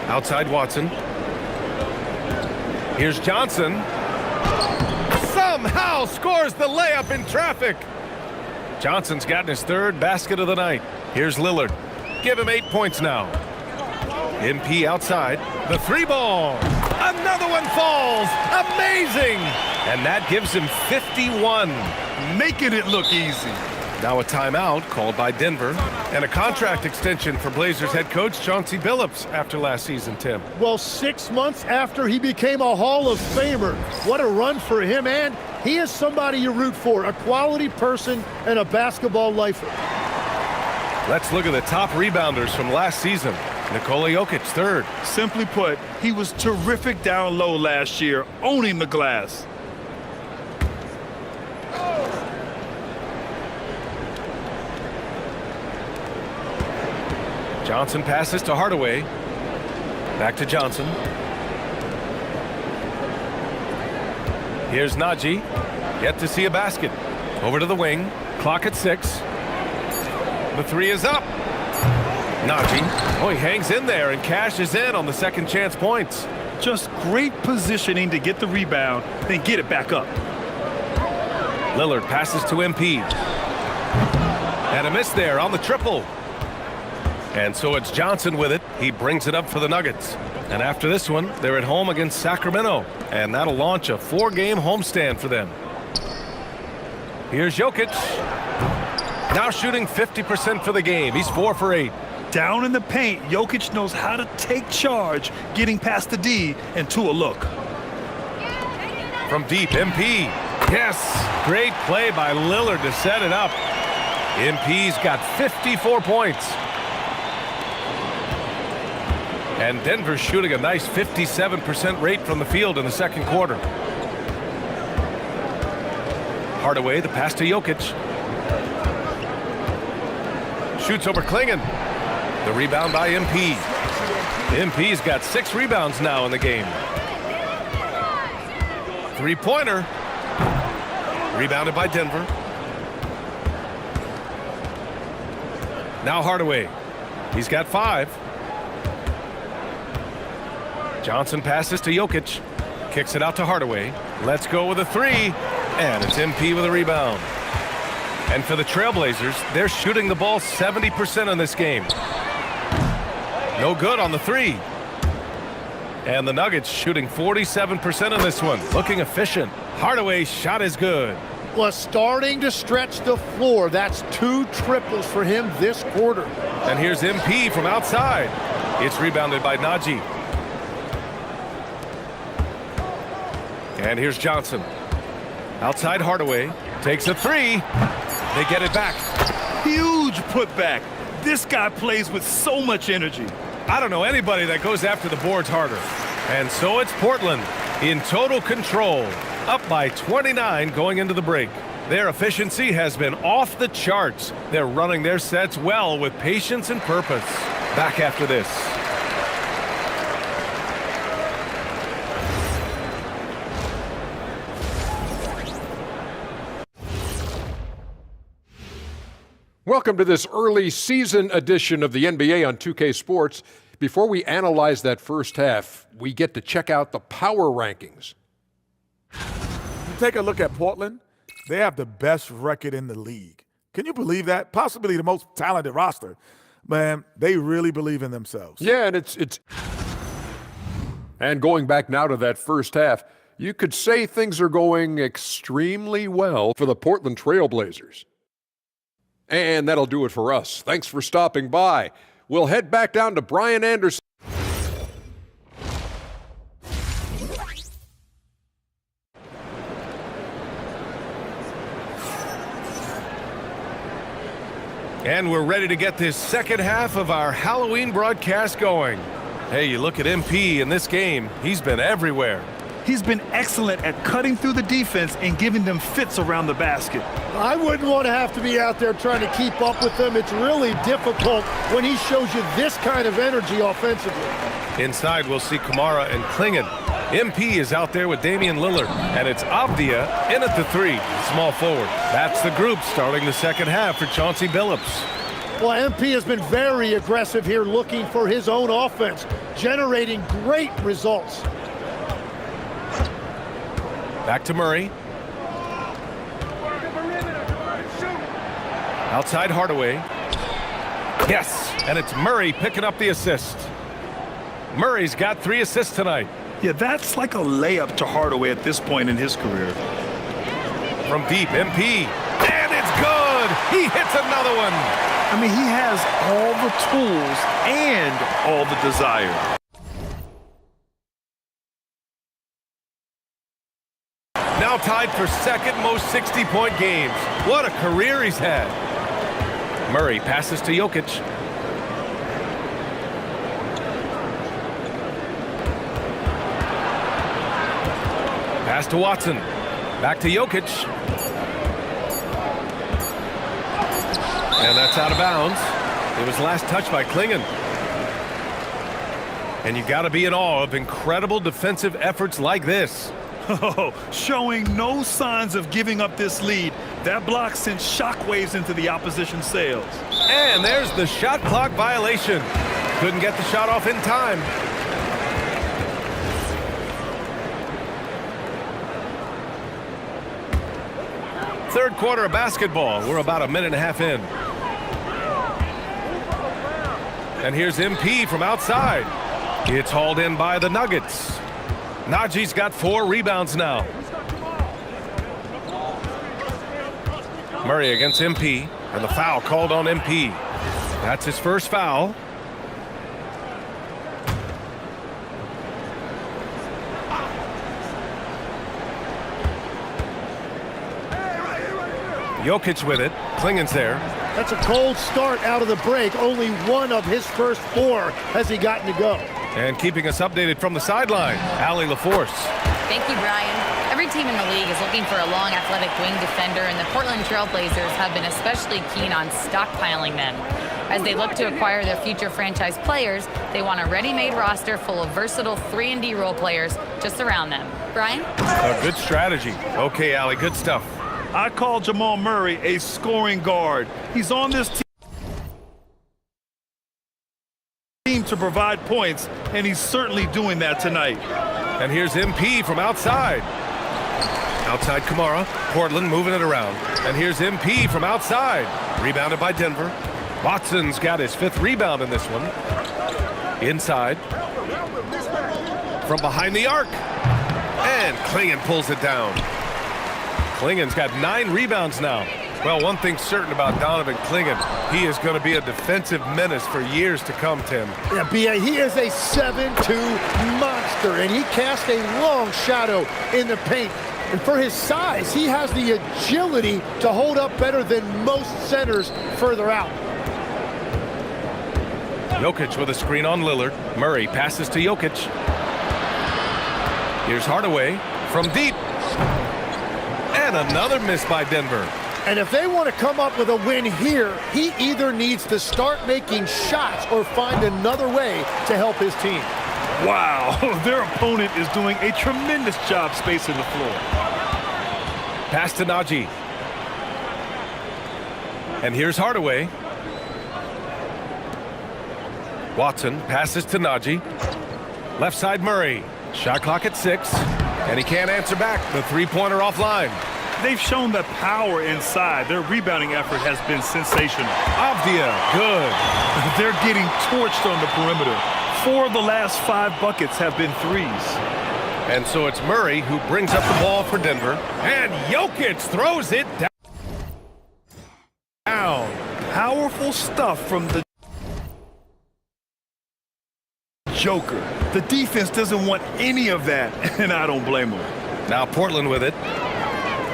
Outside Watson. Here's Johnson. Somehow scores the layup in traffic. Johnson's gotten his 3rd basket of the night. Here's Lillard. Give him 8 points now. MP outside. The 3 ball. Another one falls. Amazing. And that gives him 51. Making it look easy. Now a timeout called by Denver and a contract extension for Blazers head coach Chauncey Billups after last season, Tim. Well, 6 months after he became a Hall of Famer. What a run for him, and he is somebody you root for, a quality person and a basketball lifer. Let's look at the top rebounders from last season. Nikola Jokic, third. Simply put, he was terrific down low last year, owning the glass. Johnson passes to Hardaway. Back to Johnson. Here's Naji. Yet to see a basket. Over to the wing. Clock at 6. The three is up. Naji. Oh, he hangs in there and cashes in on the second chance points. Just great positioning to get the rebound, then get it back up. Lillard passes to MP. And a miss there on the triple. And so it's Johnson with it. He brings it up for the Nuggets. And after this one, they're at home against Sacramento. And that'll launch a 4-game homestand for them. Here's Jokic. Now shooting 50% for the game. He's 4 for 8. Down in the paint, Jokic knows how to take charge, getting past the D and to a look. From deep, MP. Yes, great play by Lillard to set it up. MP's got 54 points. And Denver's shooting a nice 57% rate from the field in the second quarter. Hardaway, the pass to Jokic. Shoots over Klingon. The rebound by MP. MP's got 6 rebounds now in the game. Three-pointer. Rebounded by Denver. Now Hardaway. He's got 5. Johnson passes to Jokic. Kicks it out to Hardaway. Let's go with a 3. And it's MP with a rebound. And for the Trailblazers, they're shooting the ball 70% in this game. No good on the 3. And the Nuggets shooting 47% in this one. Looking efficient. Hardaway's shot is good. Well, starting to stretch the floor. That's 2 triples for him this quarter. And here's MP from outside. It's rebounded by Naji. And here's Johnson. Outside Hardaway. Takes a 3. They get it back. Huge putback. This guy plays with so much energy. I don't know anybody that goes after the boards harder. And so it's Portland in total control. Up by 29 going into the break. Their efficiency has been off the charts. They're running their sets well with patience and purpose. Back after this. Welcome to this early season edition of the NBA on 2K Sports. Before we analyze that first half, we get to check out the power rankings. You take a look at Portland, they have the best record in the league. Can you believe that? Possibly the most talented roster. Man, they really believe in themselves. Yeah, and it's And going back now to that first half, you could say things are going extremely well for the Portland Trailblazers. And that'll do it for us. Thanks for stopping by. We'll head back down to Brian Anderson. And we're ready to get this second half of our Halloween broadcast going. Hey, you look at MP in this game, he's been everywhere. He's been excellent at cutting through the defense and giving them fits around the basket. I wouldn't want to have to be out there trying to keep up with him. It's really difficult when he shows you this kind of energy offensively. Inside, we'll see Kamara and Klingon. MP is out there with Damian Lillard, and it's Avdia in at the 3, small forward. That's the group starting the second half for Chauncey Billups. Well, MP has been very aggressive here, looking for his own offense, generating great results. Back to Murray. Outside Hardaway. Yes, and it's Murray picking up the assist. Murray's got 3 assists tonight. Yeah, that's like a layup to Hardaway at this point in his career. From deep, MP. And it's good! He hits another one! I mean, he has all the tools and all the desire. Now tied for second most 60-point games. What a career he's had. Murray passes to Jokic. Pass to Watson. Back to Jokic. And that's out of bounds. It was last touched by Klingon. And you got to be in awe of incredible defensive efforts like this. Oh, showing no signs of giving up this lead. That block sent shockwaves into the opposition sails. And there's the shot clock violation. Couldn't get the shot off in time. Third quarter of basketball. We're about a minute and a half in. And here's MP from outside. It's hauled in by the Nuggets. Najee's got 4 rebounds now. Murray against MP, and the foul called on MP. That's his first foul. Jokic with it. Klingon's there. That's a cold start out of the break. Only one of his first 4 has he gotten to go. And keeping us updated from the sideline, Allie LaForce. Thank you, Brian. Every team in the league is looking for a long, athletic wing defender, and the Portland Trail Blazers have been especially keen on stockpiling them. As they look to acquire their future franchise players, they want a ready-made roster full of versatile 3-and-D role players just surround them. Brian? A good strategy. Okay, Allie, good stuff. I call Jamal Murray a scoring guard. He's on this team to provide points, and he's certainly doing that tonight. And here's MP from outside. Outside Kamara. Portland moving it around. And here's MP from outside. Rebounded by Denver. Watson's got his 5th rebound in this one. Inside. From behind the arc. And Klingon pulls it down. Klingon's got 9 rebounds now. Well, one thing's certain about Donovan Klingon. He is going to be a defensive menace for years to come, Tim. Yeah, B.A., he is a 7'2" monster, and he casts a long shadow in the paint. And for his size, he has the agility to hold up better than most centers further out. Jokic with a screen on Lillard. Murray passes to Jokic. Here's Hardaway from deep. And another miss by Denver. And if they want to come up with a win here, he either needs to start making shots or find another way to help his team. Wow, their opponent is doing a tremendous job spacing the floor. Pass to Najee. And here's Hardaway. Watson passes to Najee. Left side Murray. Shot clock at 6. And he can't answer back. The 3-pointer offline. They've shown the power inside. Their rebounding effort has been sensational. Avdia, good. They're getting torched on the perimeter. 4 of the last 5 buckets have been threes. And so it's Murray who brings up the ball for Denver. And Jokic throws it down. Powerful stuff from the Joker. The defense doesn't want any of that, and I don't blame them. Now Portland with it.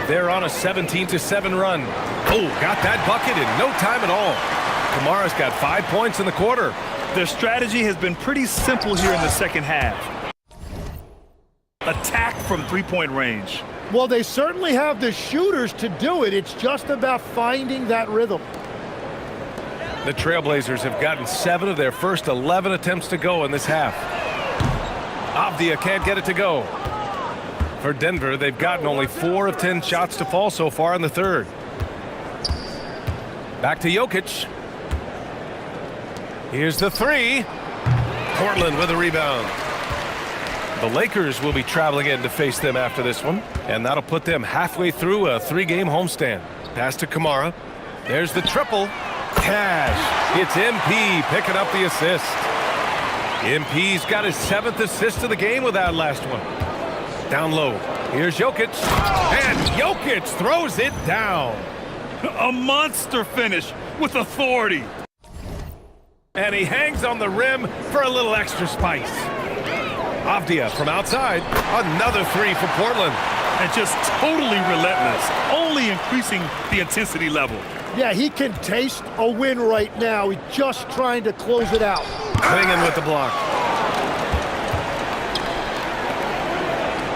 They're on a 17-7 run. Oh, got that bucket in no time at all. Kamara's got 5 points in the quarter. Their strategy has been pretty simple here in the second half. Attack from 3-point range. Well, they certainly have the shooters to do it. It's just about finding that rhythm. The Trailblazers have gotten 7 of their first 11 attempts to go in this half. Avdia can't get it to go. For Denver, they've gotten only 4 of 10 shots to fall so far in the third. Back to Jokic. Here's the 3. Portland with a rebound. The Lakers will be traveling in to face them after this one, and that'll put them halfway through a 3-game homestand. Pass to Kamara. There's the triple. Cash. It's MP picking up the assist. MP's got his 7th assist of the game with that last one. Down low. Here's Jokic. And Jokic throws it down. A monster finish with authority. And he hangs on the rim for a little extra spice. Avdia from outside. Another 3 for Portland. And just totally relentless, only increasing the intensity level. Yeah, he can taste a win right now. He's just trying to close it out. Clingan with the block.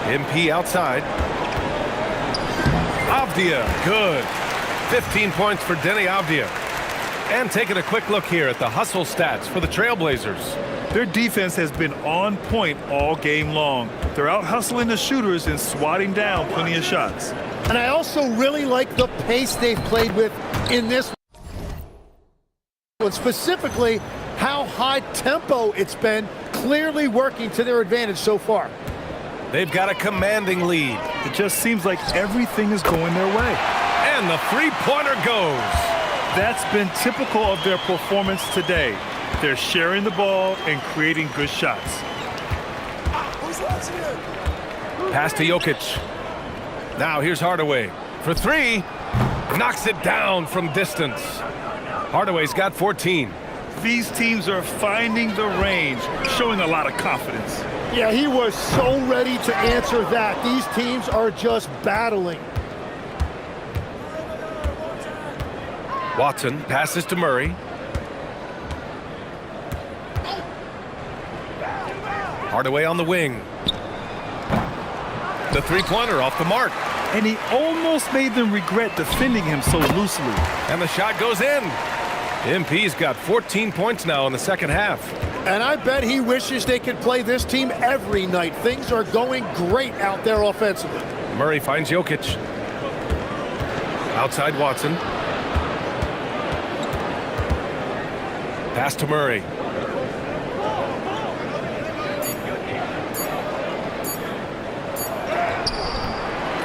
MP outside. Avdia, good. 15 points for Denny Avdia. And taking a quick look here at the hustle stats for the Trailblazers. Their defense has been on point all game long. They're out hustling the shooters and swatting down plenty of shots. And I also really like the pace they've played with in this one, specifically how high tempo it's been, clearly working to their advantage so far. They've got a commanding lead. It just seems like everything is going their way. And the three-pointer goes. That's been typical of their performance today. They're sharing the ball and creating good shots. Pass to Jokic. Now here's Hardaway for 3. Knocks it down from distance. Hardaway's got 14. These teams are finding the range, showing a lot of confidence. Yeah, he was so ready to answer that. These teams are just battling. Watson passes to Murray. Hardaway on the wing. The three-pointer off the mark. And he almost made them regret defending him so loosely. And the shot goes in. MP's got 14 points now in the second half. And I bet he wishes they could play this team every night. Things are going great out there offensively. Murray finds Jokic. Outside Watson. Pass to Murray.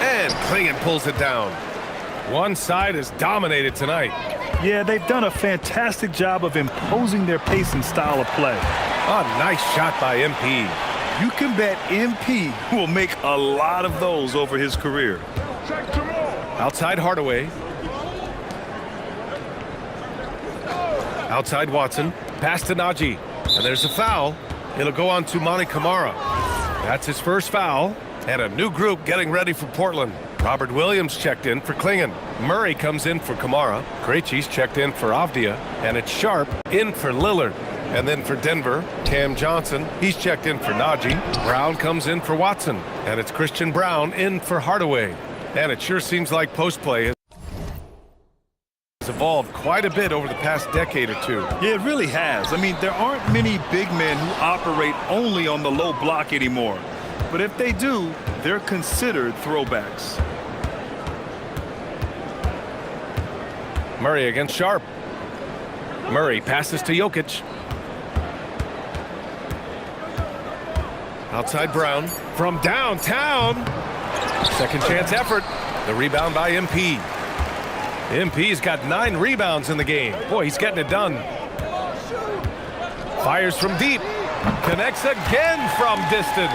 And Clingan pulls it down. One side is dominated tonight. Yeah, they've done a fantastic job of imposing their pace and style of play. A nice shot by MP. You can bet MP will make a lot of those over his career. Outside Hardaway. Outside Watson. Pass to Najee. And there's a foul. It'll go on to Monty Kamara. That's his first foul. And a new group getting ready for Portland. Robert Williams checked in for Clingan. Murray comes in for Kamara. Krejci's checked in for Avdia. And it's Sharp in for Lillard. And then for Denver, Cam Johnson. He's checked in for Najee. Brown comes in for Watson. And it's Christian Brown in for Hardaway. And it sure seems like post play has evolved quite a bit over the past decade or two. Yeah, it really has. I mean, there aren't many big men who operate only on the low block anymore. But if they do, they're considered throwbacks. Murray against Sharp. Murray passes to Jokic. Outside Brown from downtown. Second chance effort. The rebound by MP. MP's got 9 rebounds in the game. Boy, he's getting it done. Fires from deep. Connects again from distance.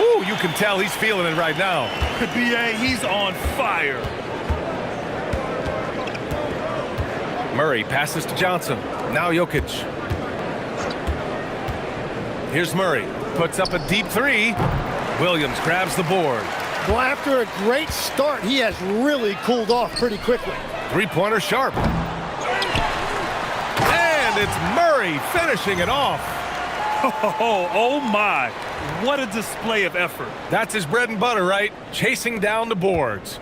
Ooh, you can tell he's feeling it right now. B.A., he's on fire. Murray passes to Johnson. Now Jokic. Here's Murray. Puts up a deep 3. Williams grabs the board. Well, after a great start, he has really cooled off pretty quickly. Three-pointer Sharp. And it's Murray finishing it off. Oh my. What a display of effort. That's his bread and butter, right? Chasing down the boards.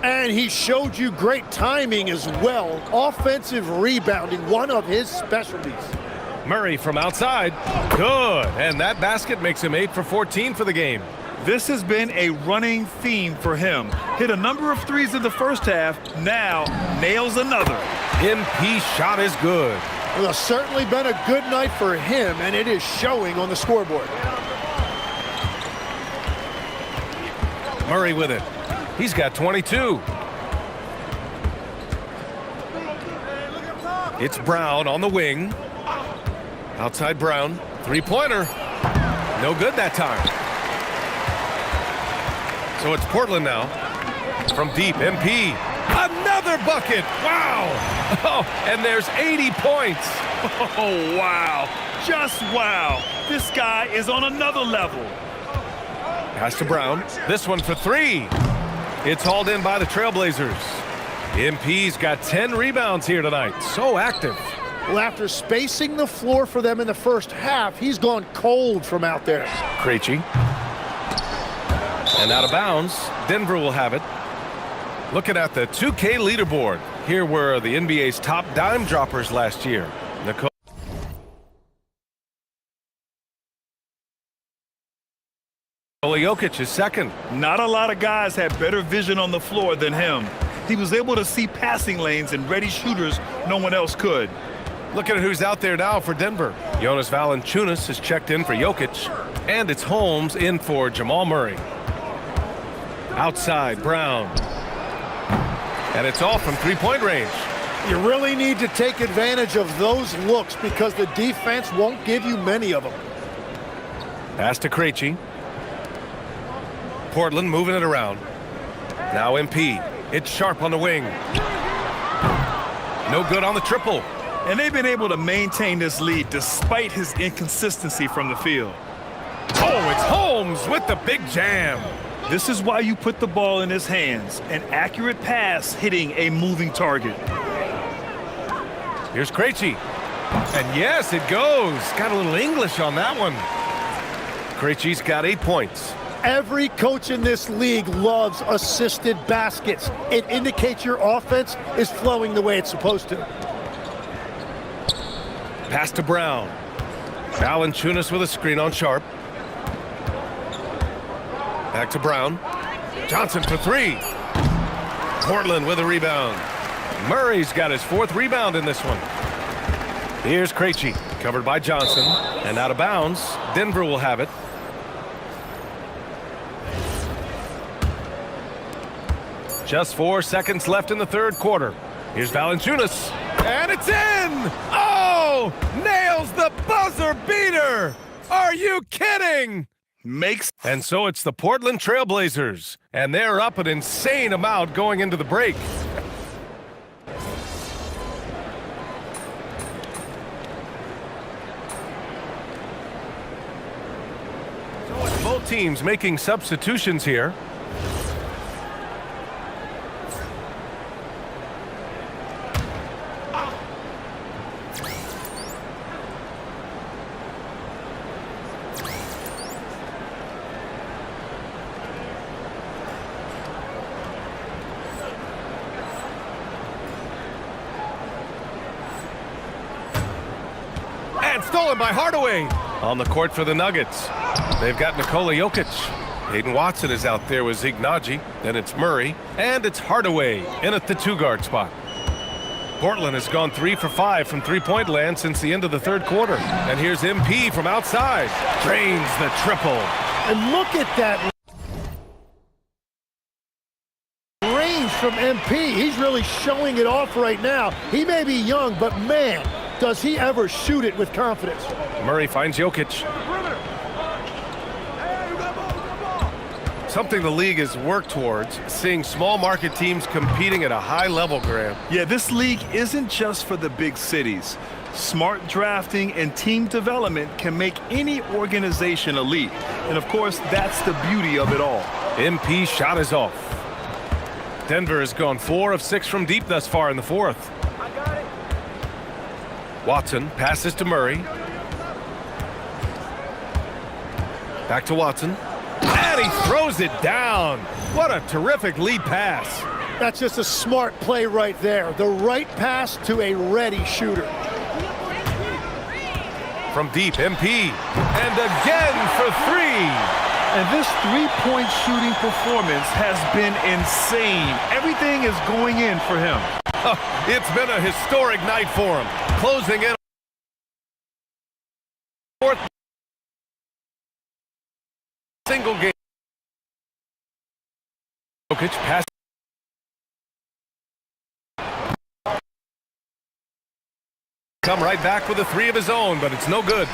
And he showed you great timing as well. Offensive rebounding, one of his specialties. Murray from outside. Good. And that basket makes him 8 for 14 for the game. This has been a running theme for him. Hit a number of threes in the first half. Now nails another. MP shot is good. Well, it's certainly been a good night for him, and it is showing on the scoreboard. Murray with it. He's got 22. It's Brown on the wing. Outside Brown. Three-pointer. No good that time. So it's Portland now. From deep, MP. Another bucket. Wow. Oh, and there's 80 points. Oh, wow. Just wow. This guy is on another level. Pass to Brown. This one for three. It's hauled in by the Trailblazers. MP's got 10 rebounds here tonight. So active. Well, after spacing the floor for them in the first half, he's gone cold from out there. Krejci. And out of bounds. Denver will have it. Looking at the 2K leaderboard. Here were the NBA's top dime droppers last year. Nikola Jokic is second. Not a lot of guys had better vision on the floor than him. He was able to see passing lanes and ready shooters no one else could. Looking at who's out there now for Denver. Jonas Valanciunas is checked in for Jokic. And it's Holmes in for Jamal Murray. Outside, Brown. And it's all from three-point range. You really need to take advantage of those looks because the defense won't give you many of them. Pass to Krejci. Portland moving it around. Now MP. It's Sharp on the wing. No good on the triple. And they've been able to maintain this lead despite his inconsistency from the field. Oh, it's Holmes with the big jam. This is why you put the ball in his hands. An accurate pass hitting a moving target. Here's Krejci. And yes, it goes. Got a little English on that one. Krejci's got 8 points. Every coach in this league loves assisted baskets. It indicates your offense is flowing the way it's supposed to. Pass to Brown. Valanciunas with a screen on Sharp. Back to Brown. Johnson for three. Portland with a rebound. Murray's got his 4th rebound in this one. Here's Krejci, covered by Johnson. And out of bounds, Denver will have it. Just 4 seconds left in the third quarter. Here's Valanciunas. And it's in! Oh! Nails the buzzer beater! Are you kidding? Makes. And so it's the Portland Trailblazers. And they're up an insane amount going into the break. So it's both teams making substitutions here. Stolen by Hardaway. On the court for the Nuggets. They've got Nikola Jokic. Hayden Watson is out there with Zeke Naji. Then it's Murray. And it's Hardaway in at the 2-guard spot. Portland has gone 3 for 5 from three-point land since the end of the third quarter. And here's MP from outside. Drains the triple. And look at that range from MP. He's really showing it off right now. He may be young, but man, does he ever shoot it with confidence. Murray finds Jokic. Something the league has worked towards, seeing small market teams competing at a high level, Graham. Yeah, this league isn't just for the big cities. Smart drafting and team development can make any organization elite. And of course, that's the beauty of it all. MP shot is off. Denver has gone 4 of 6 from deep thus far in the fourth. Watson passes to Murray. Back to Watson. And he throws it down. What a terrific lead pass. That's just a smart play right there. The right pass to a ready shooter. From deep, MP. And again for 3. And this three-point shooting performance has been insane. Everything is going in for him. It's been a historic night for him. Closing in. Fourth single game. Jokic pass. Come right back with a three of his own, but it's no good.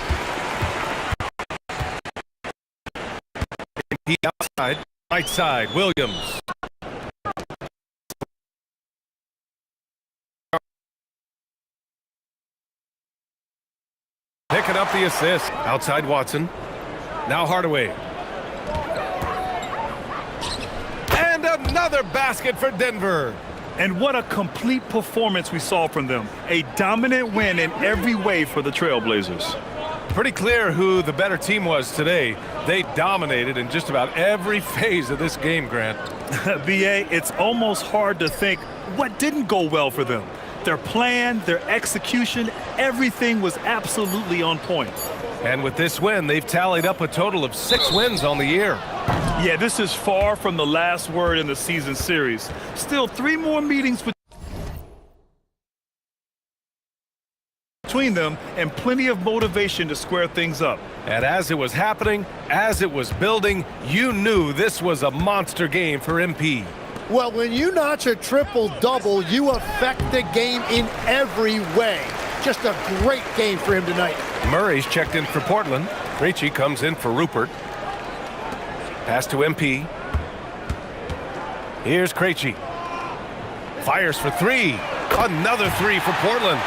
He outside, right side, Williams. Picking up the assist. Outside Watson. Now Hardaway. And another basket for Denver. And what a complete performance we saw from them. A dominant win in every way for the Trailblazers. Pretty clear who the better team was today. They dominated in just about every phase of this game, Grant. BA, it's almost hard to think what didn't go well for them. Their plan, their execution, everything was absolutely on point. And with this win, they've tallied up a total of 6 wins on the year. Yeah, this is far from the last word in the season series. Still 3 more meetings between them and plenty of motivation to square things up. And as it was happening, as it was building, you knew this was a monster game for MP. Well, when you notch a triple-double, you affect the game in every way. Just a great game for him tonight. Murray's checked in for Portland. Krejci comes in for Rupert. Pass to MP. Here's Krejci. Fires for 3. Another 3 for Portland.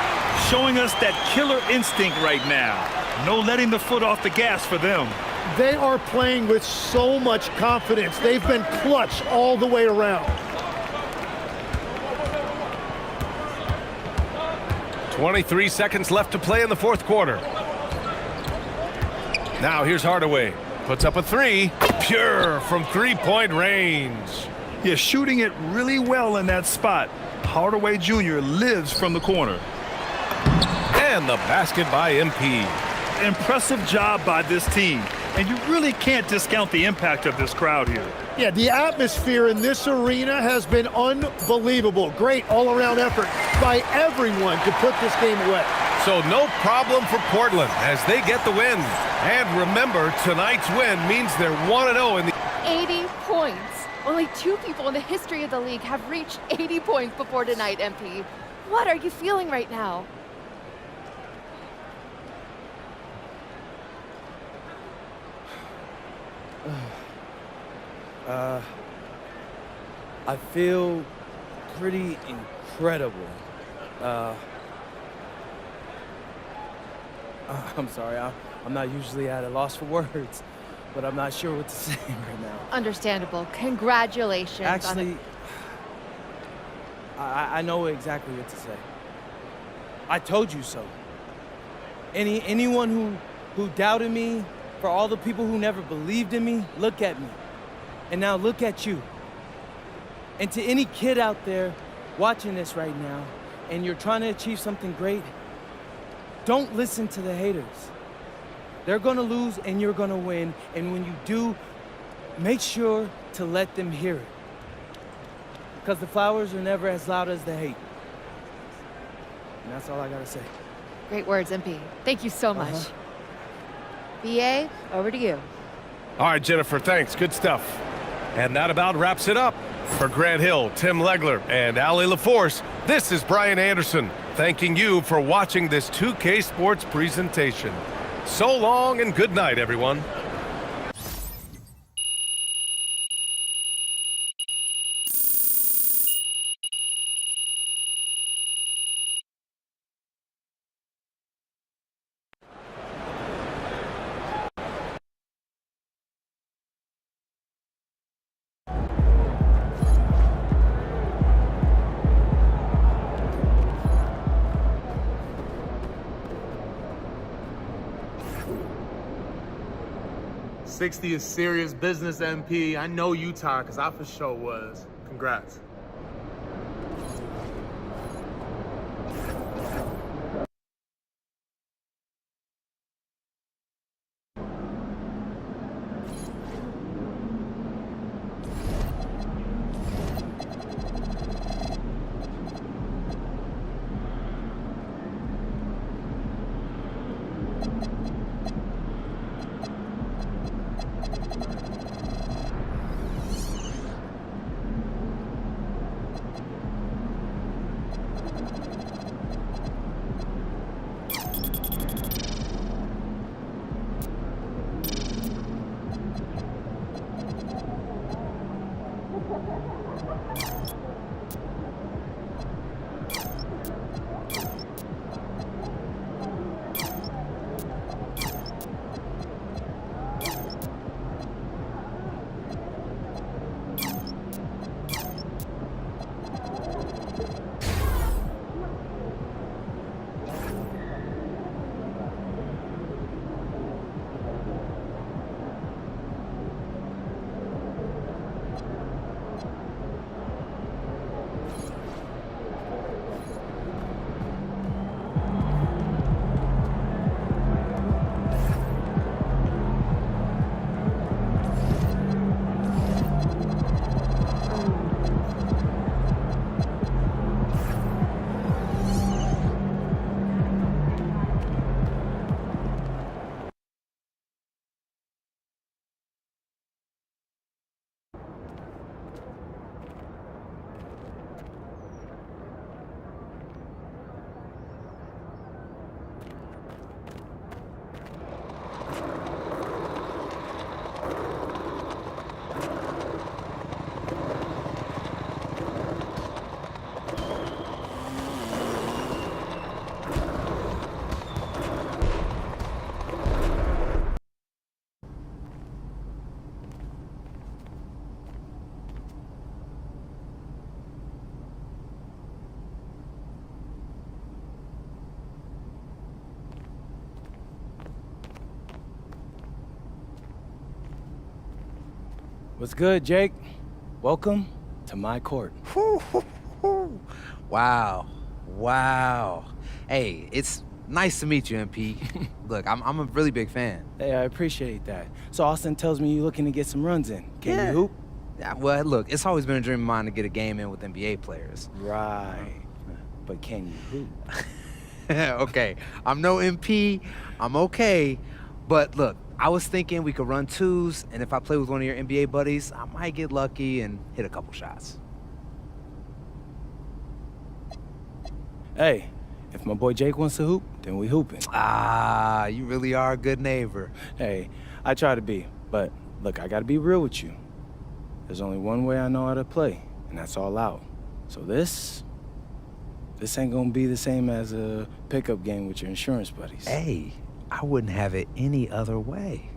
Showing us that killer instinct right now. No letting the foot off the gas for them. They are playing with so much confidence. They've been clutch all the way around. 23 seconds left to play in the fourth quarter. Now here's Hardaway. Puts up a 3. Pure from three-point range. Yeah, shooting it really well in that spot. Hardaway Jr. lives from the corner. And the basket by MP. Impressive job by this team. And you really can't discount the impact of this crowd here. Yeah, the atmosphere in this arena has been unbelievable. Great all-around effort by everyone to put this game away. So no problem for Portland as they get the win. And remember, tonight's win means they're 1-0 in the 80 points. Only 2 people in the history of the league have reached 80 points before tonight, MP. What are you feeling right now? I feel pretty incredible. I'm sorry, I'm not usually at a loss for words, but I'm not sure what to say right now. Understandable. Congratulations. Actually, I know exactly what to say. I told you so. Anyone who doubted me, for all the people who never believed in me, look at me. And now look at you. And to any kid out there watching this right now, and you're trying to achieve something great, don't listen to the haters. They're gonna lose and you're gonna win. And when you do, make sure to let them hear it. Because the flowers are never as loud as the hate. And that's all I gotta say. Great words, MP. Thank you so much. BA, over to you. All right, Jennifer, thanks. Good stuff. And that about wraps it up. For Grant Hill, Tim Legler, and Allie LaForce, this is Brian Anderson, thanking you for watching this 2K Sports presentation. So long and good night, everyone. '60 is serious business, MP. I know you tired, because I for sure was. Congrats. What's good, Jake? Welcome to my court. Wow. Wow. Hey, it's nice to meet you, MP. Look, I'm a really big fan. Hey, I appreciate that. So Austin tells me you're looking to get some runs in. Can you hoop? Yeah, well, look, it's always been a dream of mine to get a game in with NBA players. Right. But can you hoop? Okay, I'm no MP. I'm okay. But look, I was thinking we could run twos, and if I play with one of your NBA buddies, I might get lucky and hit a couple shots. Hey, if my boy Jake wants to hoop, then we hooping. Ah, you really are a good neighbor. Hey, I try to be, but look, I gotta be real with you. There's only one way I know how to play, and that's all out. So this ain't gonna be the same as a pickup game with your insurance buddies. Hey, I wouldn't have it any other way.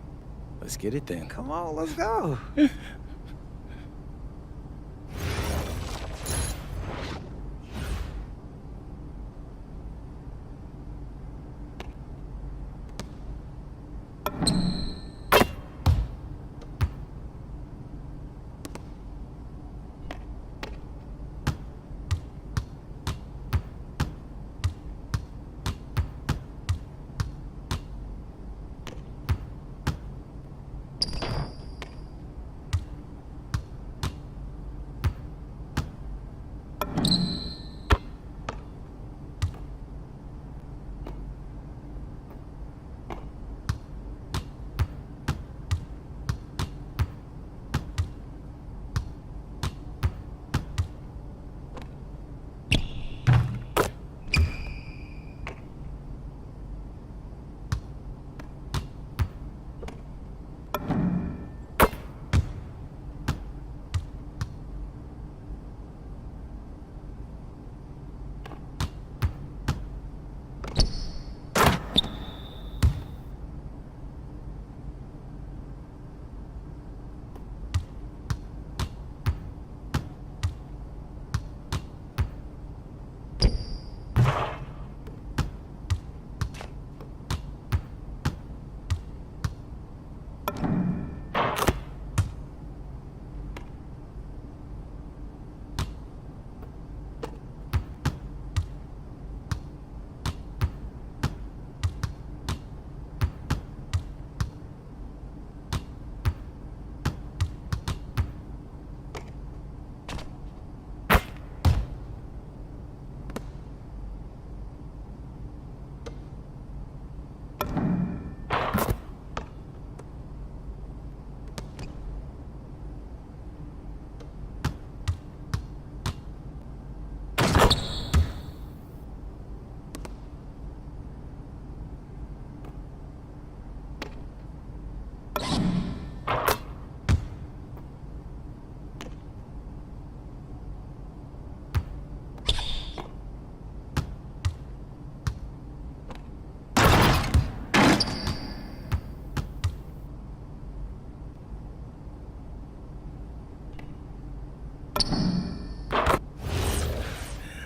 Let's get it then. Come on, let's go.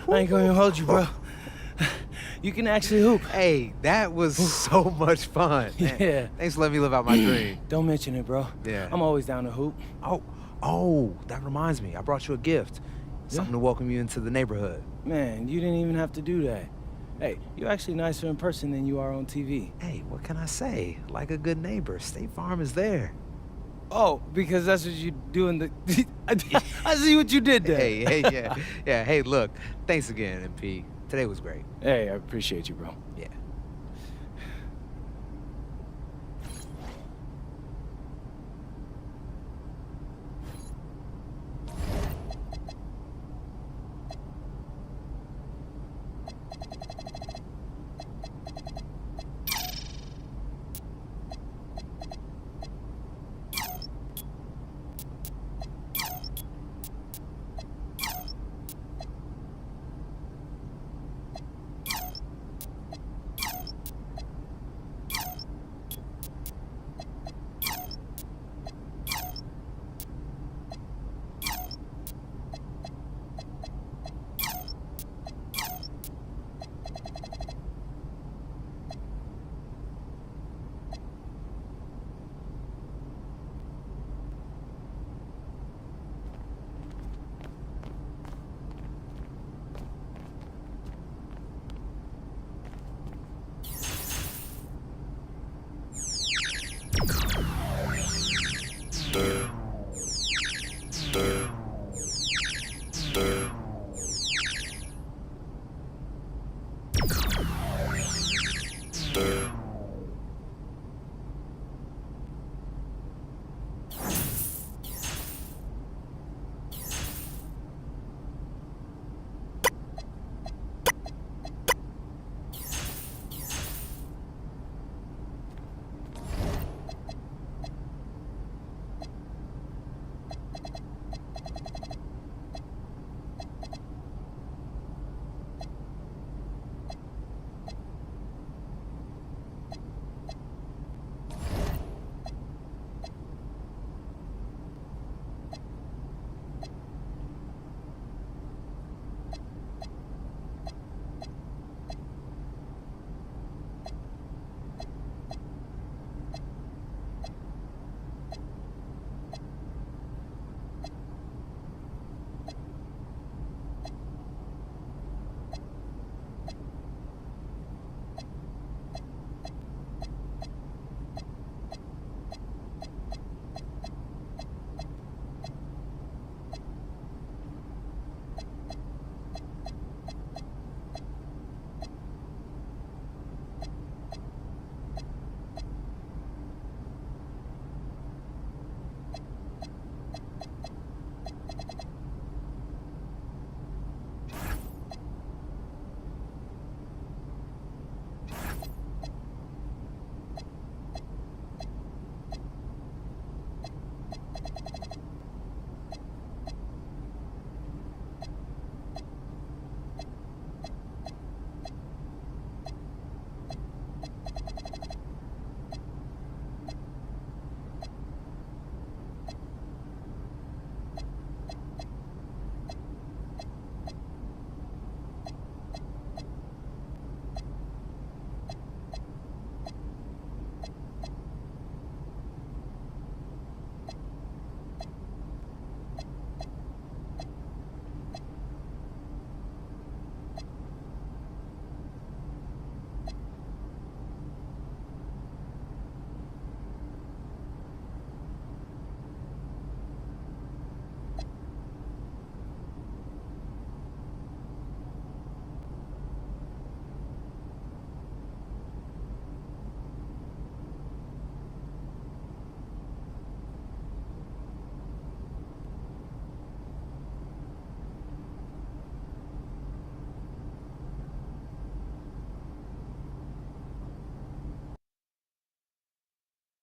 I ain't gonna hold you, bro. You can actually hoop. Hey, that was so much fun. Man, Yeah. thanks for letting me live out my dream. Don't mention it, bro. Yeah. I'm always down to hoop. Oh, that reminds me. I brought you a gift. Something to welcome you into the neighborhood. Man, you didn't even have to do that. Hey, you're actually nicer in person than you are on TV. Hey, what can I say? Like a good neighbor, State Farm is there. Oh, because that's what you do in the... I see what you did there. Hey, yeah. Yeah, hey, look. Thanks again, MP. Today was great. Hey, I appreciate you, bro. Yeah. Duh.